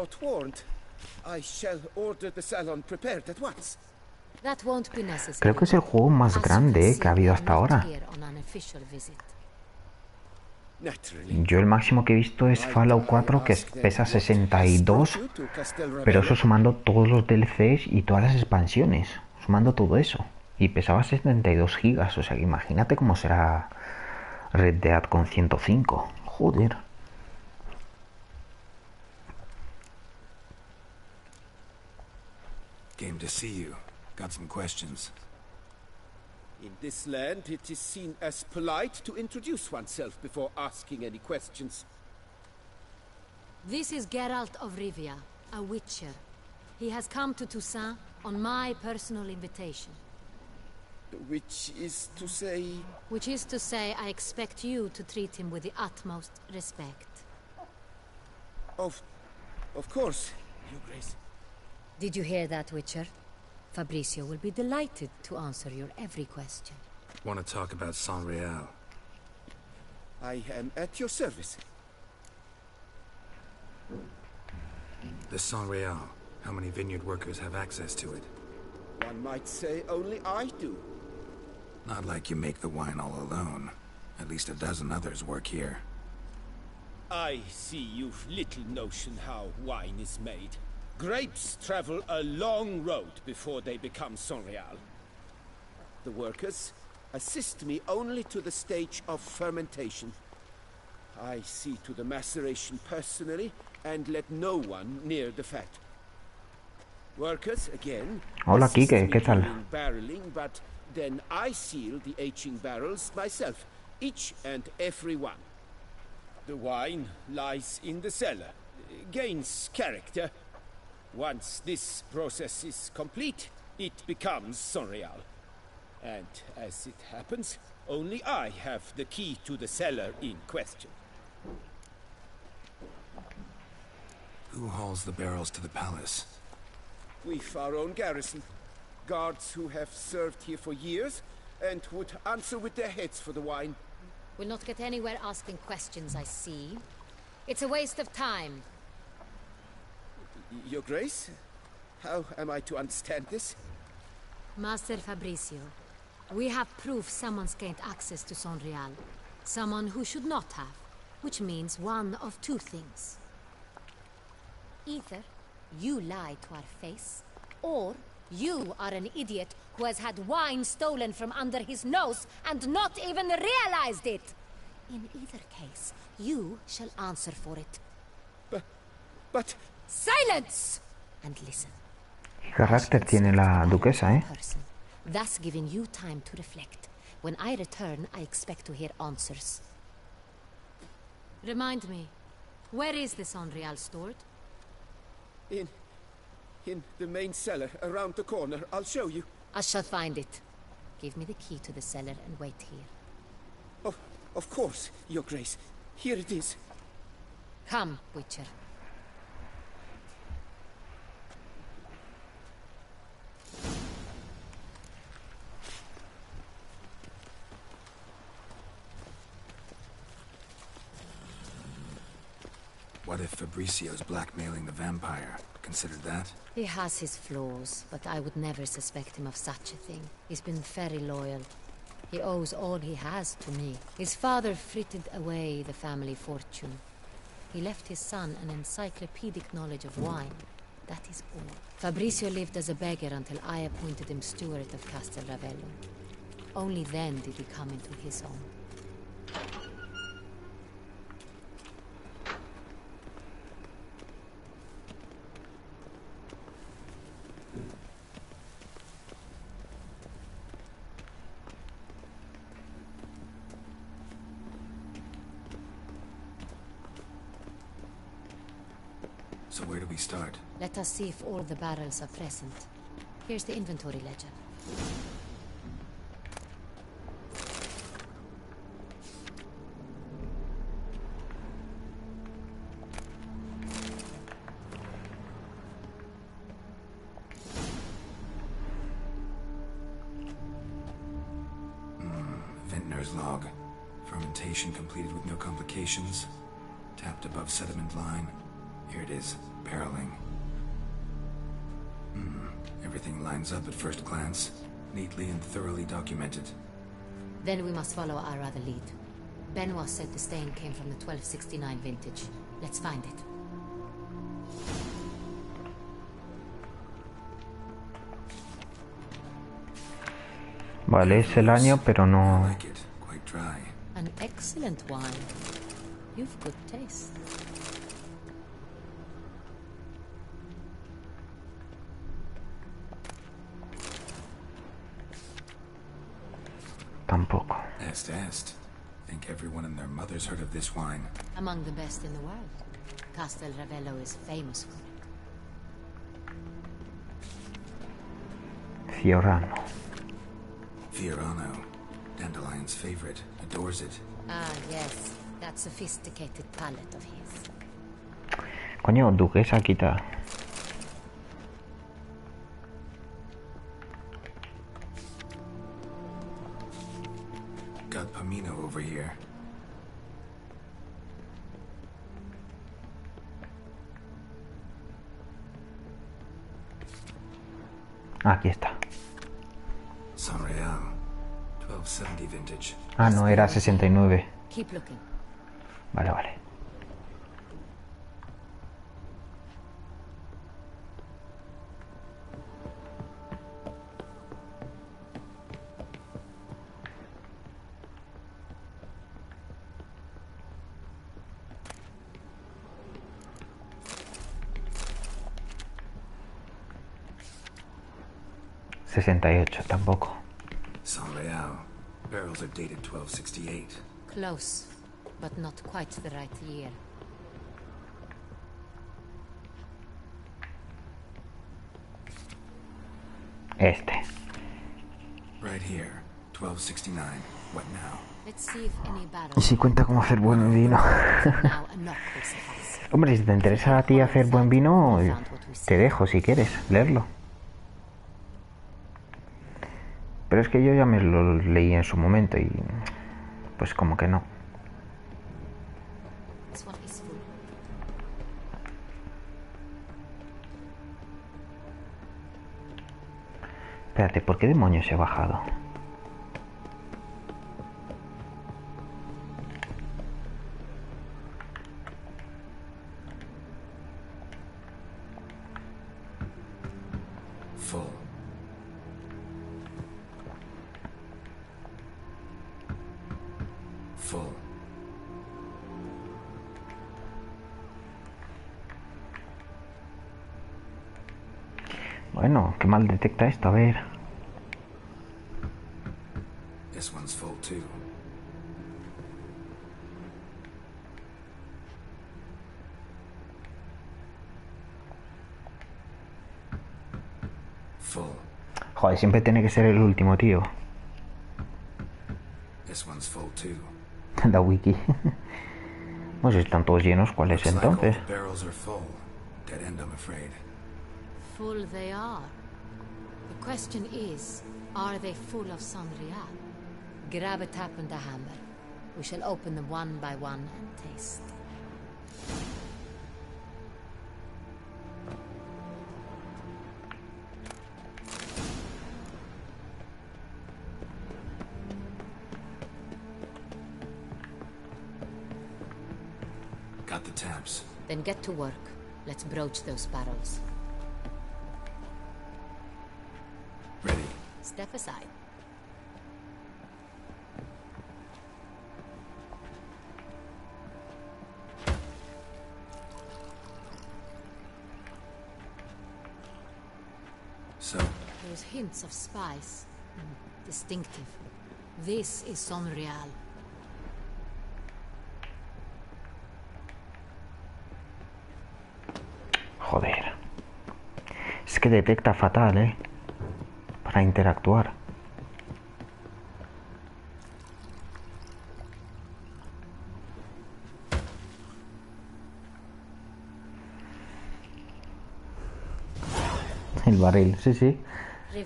Creo que es el juego más grande que ha habido hasta ahora. Yo el máximo que he visto es Fallout 4 que pesa 62, pero eso sumando todos los DLCs y todas las expansiones, sumando todo eso. Y pesaba 72 gigas, o sea que imagínate cómo será Red Dead con 105. Joder. Game to see you. Got some questions. In this land, it is seen as polite to introduce oneself before asking any questions. This is Geralt of Rivia, a witcher. He has come to Toussaint on my personal invitation. Which is to say... Which is to say, I expect you to treat him with the utmost respect. Of course, Your Grace. Did you hear that, Witcher? Fabricio will be delighted to answer your every question. Want to talk about Real? I am at your service. The Real. How many vineyard workers have access to it? One might say only I do. Not like you make the wine all alone. At least a dozen others work here. I see you've little notion how wine is made. Grapes travel a long road before they become Real. The workers assist me only to the stage of fermentation. I see to the maceration personally and let no one near the fat. Workers, again, hola Kike, ¿qué tal? Barreling, but then I seal the aging barrels myself, each and every one. The wine lies in the cellar, gains character. Once this process is complete, it becomes Real. And as it happens, only I have the key to the cellar in question. Who hauls the barrels to the palace? We've our own garrison. Guards who have served here for years and would answer with their heads for the wine. We'll not get anywhere asking questions, I see. It's a waste of time. Your Grace? How am I to understand this? Master Fabricio, we have proof someone's gained access to Real. Someone who should not have. Which means one of two things. Either you lie to our face, or you are an idiot who has had wine stolen from under his nose and not even realized it. In either case, you shall answer for it. But... Silence! And listen. ¿Qué carácter tiene la duquesa, eh? Thus giving you time to reflect. When I return, I expect to hear answers. Remind me, where is this Real stored? In the main cellar, around the corner. I'll show you. I shall find it. Give me the key to the cellar and wait here. Oh, of course, Your Grace. Here it is. Come, Witcher. What if Fabricio's blackmailing the vampire? Consider that? He has his flaws, but I would never suspect him of such a thing. He's been very loyal. He owes all he has to me. His father frittered away the family fortune. He left his son an encyclopedic knowledge of wine. That is all. Fabricio lived as a beggar until I appointed him steward of Castel Ravello. Only then did he come into his own. So where do we start? Let us see if all the barrels are present. Here's the inventory ledger. Vintner's log. Fermentation completed with no complications. Tapped above sediment line. Here it is. Barreling. Everything lines up at first glance. Neatly and thoroughly documented. Then we must follow our other lead. Benoit said the stain came from the 1269 vintage. Let's find it. Vale, es el año, pero no... I like it. Quite dry. An excellent wine. You've good taste. Tampoco. Est. Think everyone and their mother's heard of this wine. Among the best in the world. Castel Ravello is famous for it. Fiorano. Fiorano. Dandelion's favorite. Adores it. Ah, yes. That sophisticated palate of his. Coño, duquesa, quita. Got Pomino over here. Aquí está. San Real. 1270 vintage. Ah, no, era 69. Keep looking. Vale, vale. ...68, tampoco. San Real. Barrels are dated 1268. Close, but not quite the right year. Este. Right here. 1269. What now? Let's see if any Y barrels... si cuenta cómo hacer buen vino. Now a knock will suffice. Hombre, si te interesa a ti hacer buen vino, te dejo si quieres leerlo. Pero es que yo ya me lo leí en su momento y... pues como que no. This one is full. Espérate, ¿por qué demonios he bajado? Full. Full. Bueno, qué mal detecta esto, a ver. This one's full too. Full. Joder, siempre tiene que ser el último, tío. This one's full too. La wiki. Pues si están todos llenos, ¿cuál es Looks like all entonces? the barrels are full. Dead end, I'm afraid. Full they are. The question is, are they full of sangria? Grab a tap and a hammer. We shall open them one by one and taste. Got the taps. Then get to work. Let's broach those barrels. Ready. Step aside. So, There's hints of spice. Distinctive. This is San Real. Joder. Es que detecta fatal, para interactuar. El barril, sí, sí.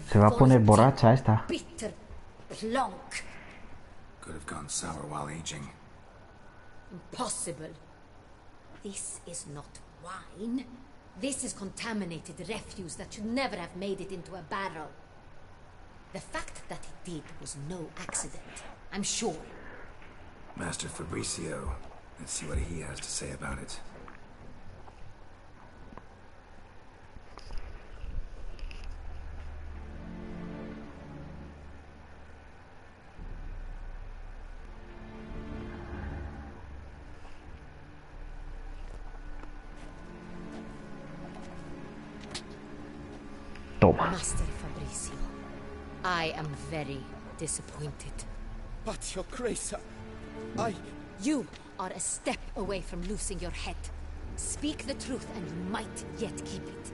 Se va a poner borracha esta. Bitter plonk. Could have gone sour while aging. Impossible. This is not wine. This is contaminated refuse that should never have made it into a barrel. The fact that it did was no accident, I'm sure. Master Fabricio. Let's see what he has to say about it. Toma. Master Fabricio, I am very disappointed. But your grace, You are a step away from losing your head. Speak the truth and you might yet keep it.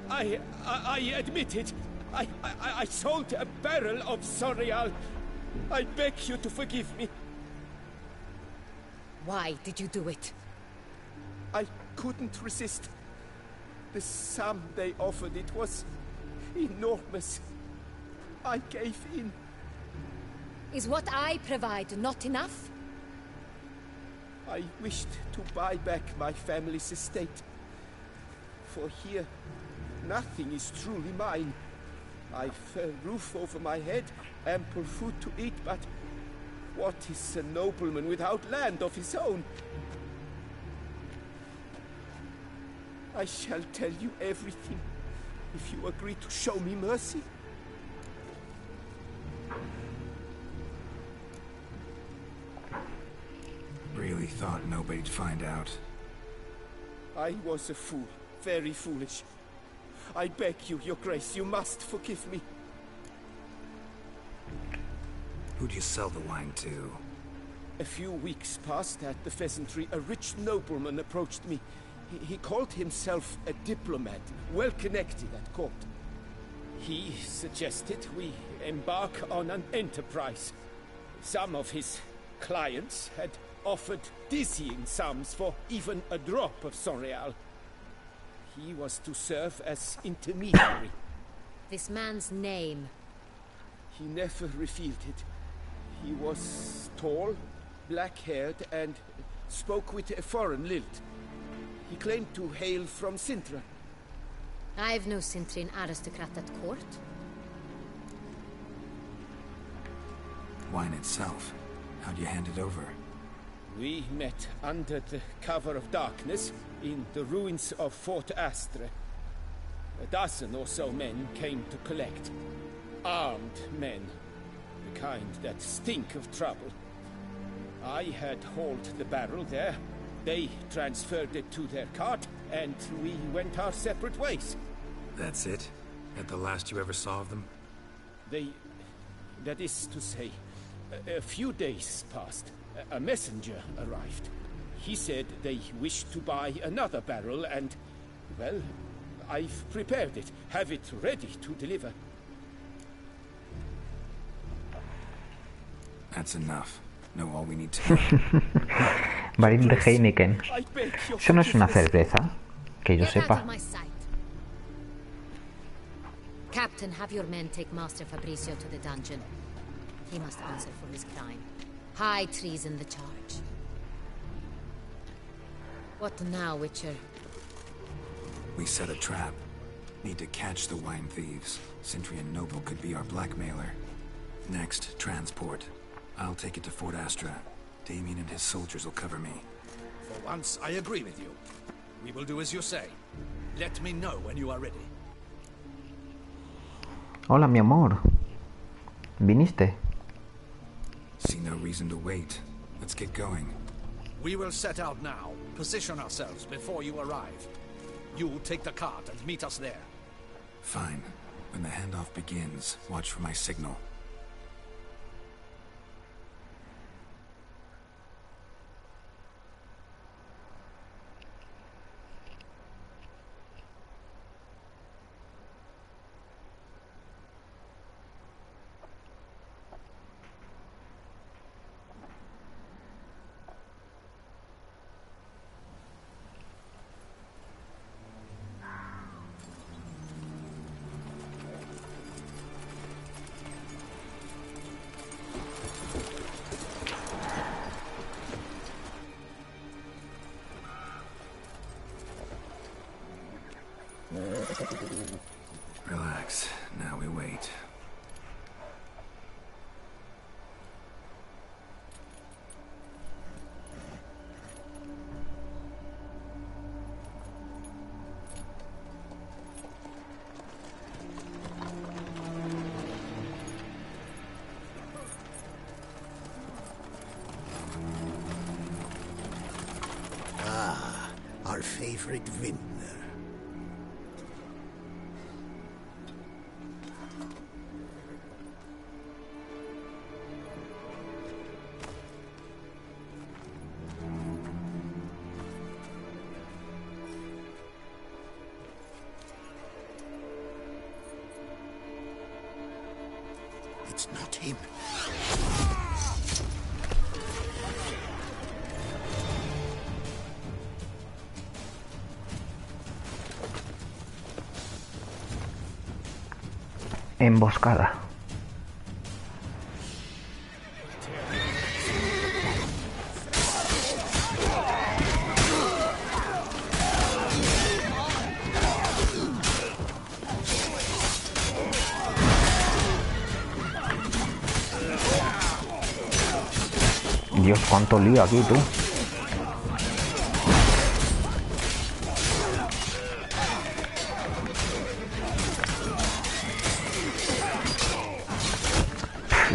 I admit it. I sold a barrel of Sangre. I beg you to forgive me. Why did you do it? I couldn't resist. The sum they offered, it was enormous. I gave in. Is what I provide not enough? I wished to buy back my family's estate. For here, nothing is truly mine. I've a roof over my head, ample food to eat, but what is a nobleman without land of his own? I shall tell you everything, if you agree to show me mercy. Really thought nobody'd find out. I was a fool, very foolish. I beg you, your grace, you must forgive me. Who'd you sell the wine to? A few weeks past at the pheasantry, a rich nobleman approached me. He called himself a diplomat, well connected at court. He suggested we embark on an enterprise. Some of his clients had offered dizzying sums for even a drop of Sangre. He was to serve as intermediary. This man's name? He never revealed it. He was tall, black-haired, and spoke with a foreign lilt. He claimed to hail from Sintra. I've no Sintrian aristocrat at court. Wine itself. How'd you hand it over? We met under the cover of darkness in the ruins of Fort Astre. A dozen or so men came to collect. Armed men. The kind that stink of trouble. I had hauled the barrel there. They transferred it to their cart, and we went our separate ways. That's it? At the last you ever saw of them? That is to say, a few days passed. A messenger arrived. He said they wished to buy another barrel and, well, I've prepared it. Have it ready to deliver. That's enough. Know all we need to know. Barril de Heineken. Eso no es una cerveza, que yo sepa. Captain, have your men take Master Fabricio to the dungeon. He must answer for his crime. High treason the charge. What now, Witcher? We set a trap. Need to catch the wine thieves. Sintrian noble could be our blackmailer. Next, transport. I'll take it to Fort Astra. Damien and his soldiers will cover me. For once, I agree with you. We will do as you say. Let me know when you are ready. Hola, mi amor. ¿Viniste? See no reason to wait. Let's get going. We will set out now. Position ourselves before you arrive. You take the cart and meet us there. Fine. When the handoff begins, watch for my signal. secret vinner. It's not him. Emboscada. Dios, cuánto lío aquí, tú.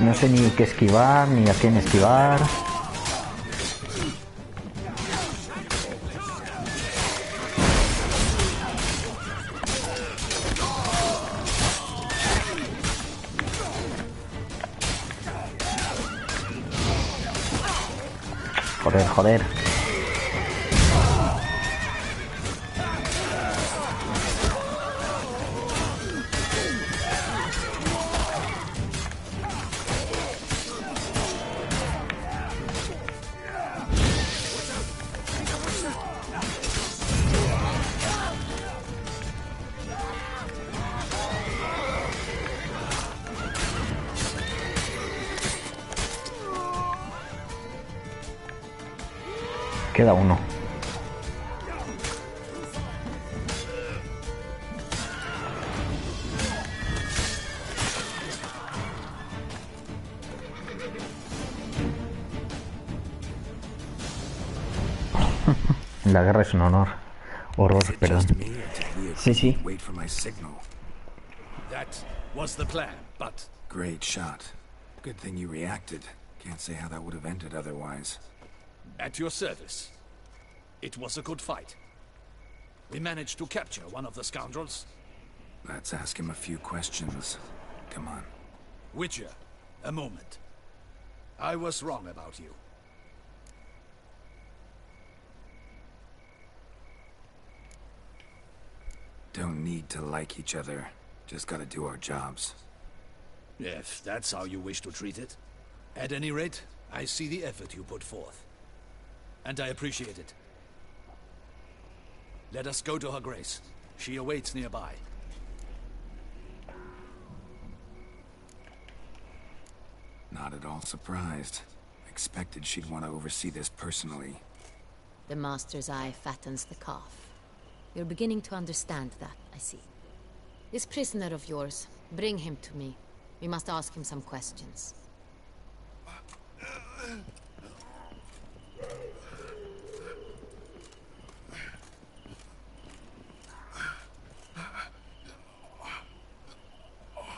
No sé ni qué esquivar, ni a quién esquivar. Joder, joder. Queda uno. La guerra es un honor. Horror, perdón. Sí, sí. That was the plan, but... Great shot. Good thing you reacted. Can't say how that would have ended otherwise. At your service. It was a good fight. We managed to capture one of the scoundrels. Let's ask him a few questions. Come on. Witcher, a moment. I was wrong about you. Don't need to like each other. Just gotta do our jobs. If that's how you wish to treat it. At any rate, I see the effort you put forth. And I appreciate it. Let us go to her grace. She awaits nearby. Not at all surprised. Expected she'd want to oversee this personally. The master's eye fattens the calf. You're beginning to understand that, I see. This prisoner of yours, bring him to me. We must ask him some questions.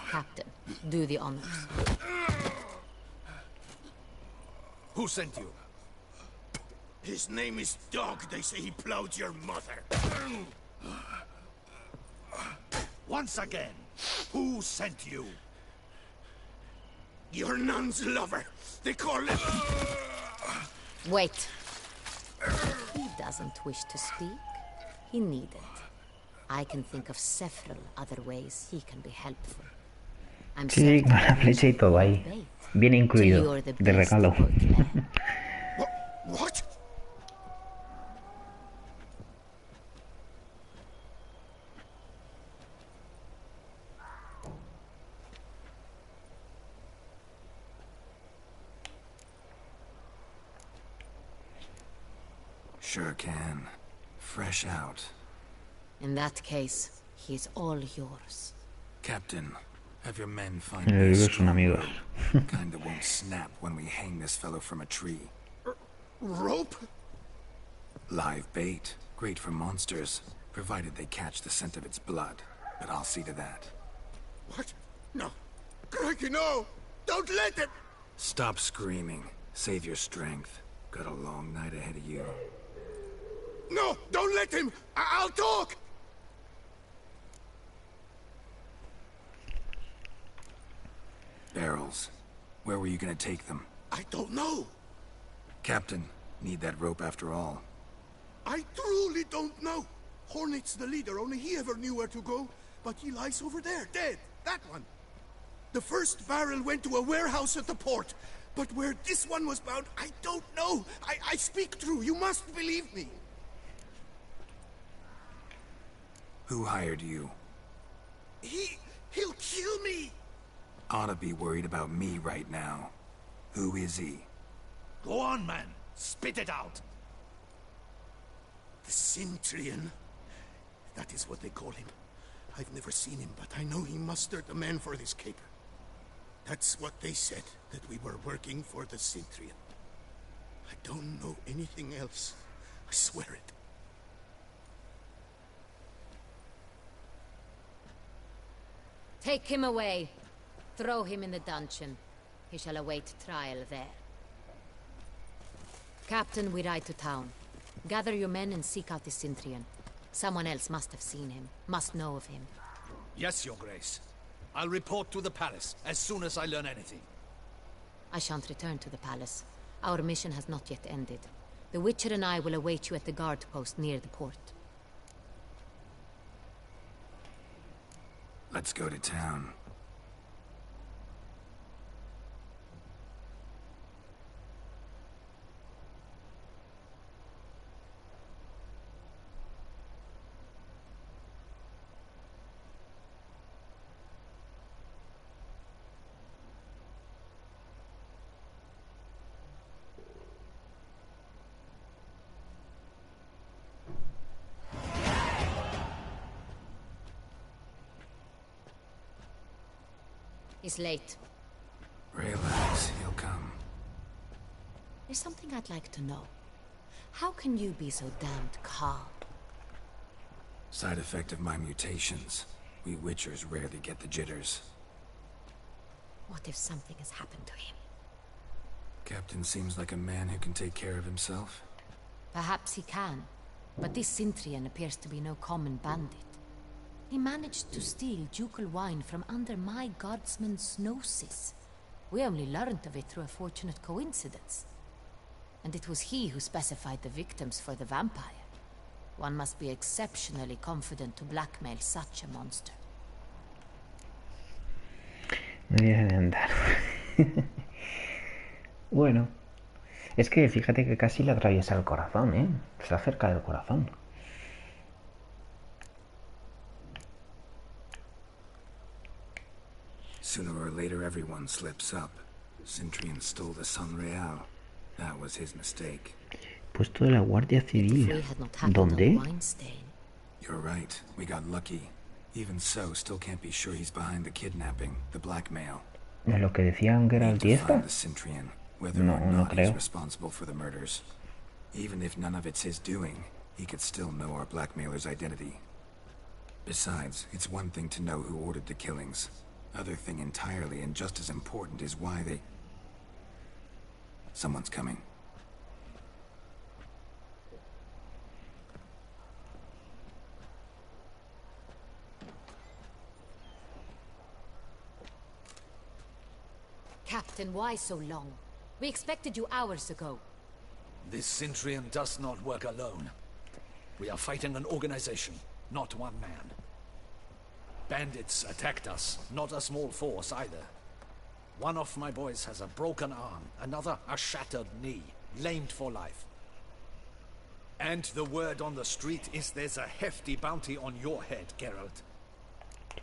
Captain, do the honors. Who sent you? His name is Dog. They say he plowed your mother. Once again, who sent you? Your nun's lover. They call him... Wait. He doesn't wish to speak. He needn't. I can think of several other ways he can be helpful. Sí, con la flecha y todo ahí. Bien incluido. De regalo. What? Sure can. Fresh out. In that case, he is all yours. Captain, have your men find me a Son amigos. Kinda won't snap when we hang this fellow from a tree. Rope? Live bait. Great for monsters, provided they catch the scent of its blood. But I'll see to that. What? No. Crikey, no! Don't let them! Stop screaming. Save your strength. Got a long night ahead of you. No, don't let him! I'll talk! Barrels. Where were you gonna take them? I don't know. Captain, need that rope after all. I truly don't know. Hornet's the leader, only he ever knew where to go. But he lies over there, dead. That one. The first barrel went to a warehouse at the port. But where this one was bound, I don't know. I speak true. You must believe me. Who hired you? He'll kill me. Ought to be worried about me right now. Who is he? Go on, man. Spit it out. The Centurion. That is what they call him. I've never seen him, but I know he mustered the men for this caper. That's what they said, that we were working for the Centurion. I don't know anything else. I swear it. Take him away. Throw him in the dungeon. He shall await trial there. Captain, we ride to town. Gather your men and seek out the Centurion. Someone else must have seen him, must know of him. Yes, Your Grace. I'll report to the palace as soon as I learn anything. I shan't return to the palace. Our mission has not yet ended. The Witcher and I will await you at the guard post near the port. Let's go to town. He's late. Relax, he'll come. There's something I'd like to know. How can you be so damned calm? Side effect of my mutations. We Witchers rarely get the jitters. What if something has happened to him? Captain seems like a man who can take care of himself. Perhaps he can, but this Centurion appears to be no common bandit. He managed to steal ducal wine from under my guardsman's noses. We only learned of it through a fortunate coincidence. And it was he who specified the victims for the vampire. One must be exceptionally confident to blackmail such a monster. No voy a andar. Bueno, es que fíjate que casi le atraviesa el corazón, ¿eh? Está cerca del corazón. Sooner or later, everyone slips up. Centurion stole the sangre Royale. That was his mistake. Puesto de la Guardia Civil. ¿Dónde? You're right. We got lucky. Even so, still can't be sure he's behind the kidnapping, the blackmail. ¿Es lo que decían que era el Tiesta? No, no creo. He's responsible for the murders. Even if none of it's his doing, he could still know our blackmailer's identity. Besides, it's one thing to know who ordered the killings. Other thing entirely, and just as important, is why they... Someone's coming. Captain, why so long? We expected you hours ago. This Centurion does not work alone. We are fighting an organization, not one man. Bandits attacked us, not a small force either. One of my boys has a broken arm, another a shattered knee, lamed for life. And the word on the street is there's a hefty bounty on your head, Geralt.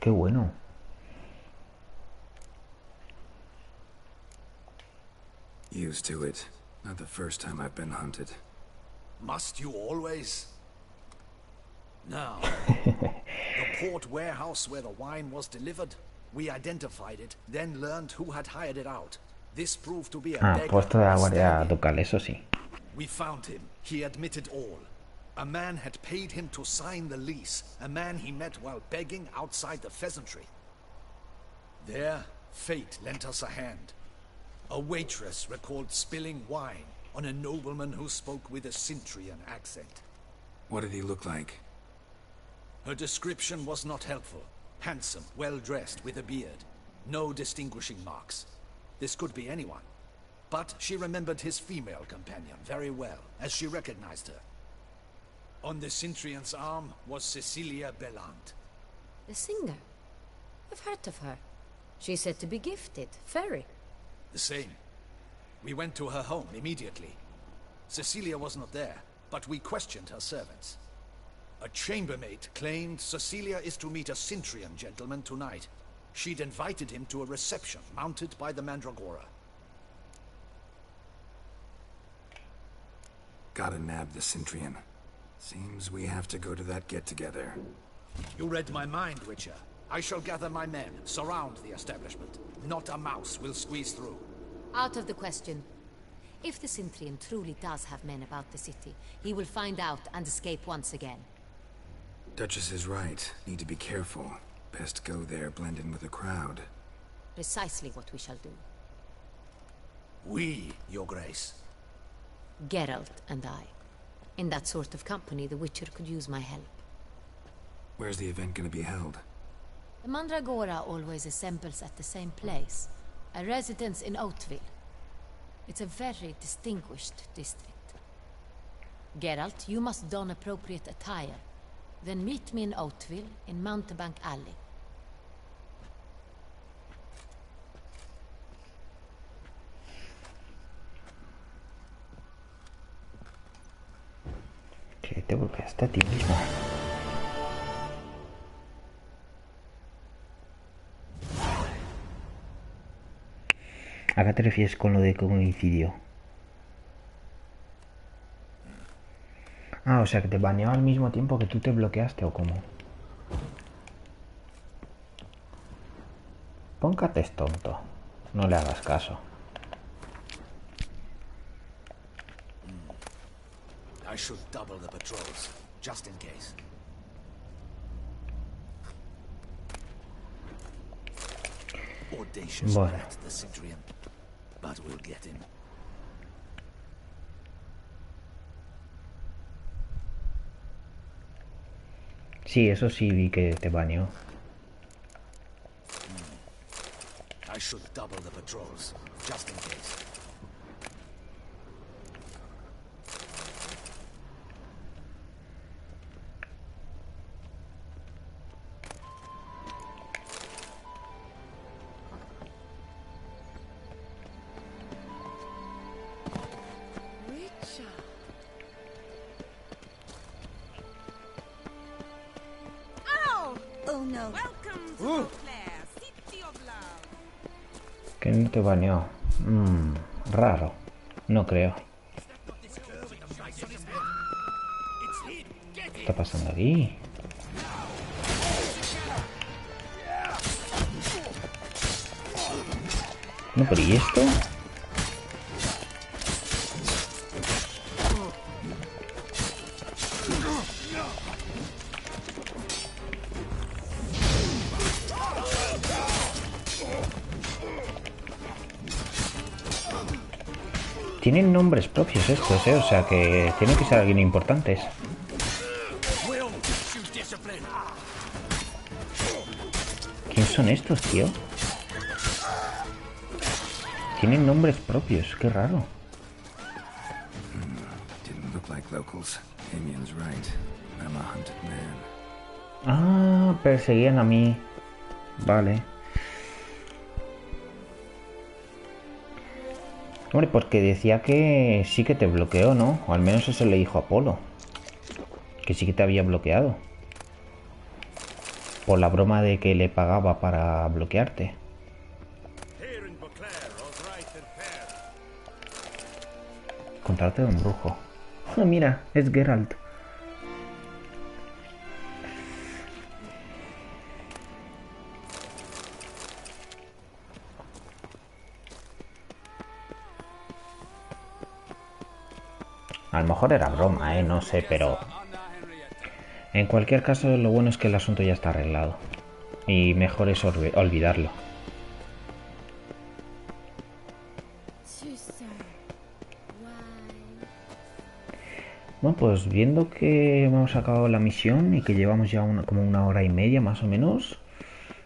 Qué bueno. Used to it. Not the first time I've been hunted. Must you always? Now, the port warehouse where the wine was delivered, we identified it, then learned who had hired it out. This proved to be a beggar. Puesto de la Guardia Ducal, eso sí. We found him. He admitted all. A man had paid him to sign the lease, a man he met while begging outside the pheasantry. There, fate lent us a hand. A waitress recalled spilling wine on a nobleman who spoke with a Centurion accent. What did he look like? Her description was not helpful. Handsome, well-dressed, with a beard. No distinguishing marks. This could be anyone. But she remembered his female companion very well, as she recognized her. On the Cintrian's arm was Cecilia Bellant. The singer? I've heard of her. She's said to be gifted. Fairy. The same. We went to her home immediately. Cecilia was not there, but we questioned her servants. A chambermaid claimed Cecilia is to meet a Cintrian gentleman tonight. She'd invited him to a reception mounted by the Mandragora. Gotta nab the Cintrian. Seems we have to go to that get-together. You read my mind, Witcher. I shall gather my men, surround the establishment. Not a mouse will squeeze through. Out of the question. If the Cintrian truly does have men about the city, he will find out and escape once again. Duchess is right. Need to be careful. Best go there, blend in with the crowd. Precisely what we shall do. We, Your Grace. Geralt and I. In that sort of company, the Witcher could use my help. Where's the event gonna be held? The Mandragora always assembles at the same place. A residence in Oatville. It's a very distinguished district. Geralt, you must don appropriate attire. Then meet me in Oatville, in Mountebank Alley. Que te bloqueaste a ti mismo. ¿A qué te refieres con lo de coincidió? Ah, o sea que te baneaba al mismo tiempo que tú te bloqueaste, ¿o cómo? Póncate tonto. No le hagas caso. I should double the patrols, just in case. Audacious rat, the Cintrian. But we'll get him. Sí, eso sí vi que te baneó. I should double the patrols, just in case. Que no te baneó. Raro. No creo. ¿Qué está pasando aquí? No, pero ¿y esto? Tienen nombres propios estos, o sea que tienen que ser alguien importantes. ¿Quién son estos, tío? Tienen nombres propios, qué raro. Ah, perseguían a mí. Vale. Hombre, porque decía que sí que te bloqueó, ¿no? O al menos eso le dijo a Apolo. Que sí que te había bloqueado. Por la broma de que le pagaba para bloquearte. Contrato de un brujo. Oh, mira, es Geralt. A lo mejor era broma, no sé, pero... En cualquier caso, lo bueno es que el asunto ya está arreglado. Y mejor es olvidarlo. Bueno, pues viendo que hemos acabado la misión y que llevamos ya como una hora y media más o menos,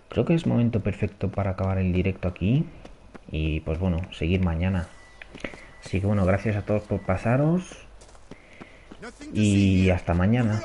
creo que es momento perfecto para acabar el directo aquí y pues bueno, seguir mañana. Así que bueno, gracias a todos por pasaros y hasta mañana.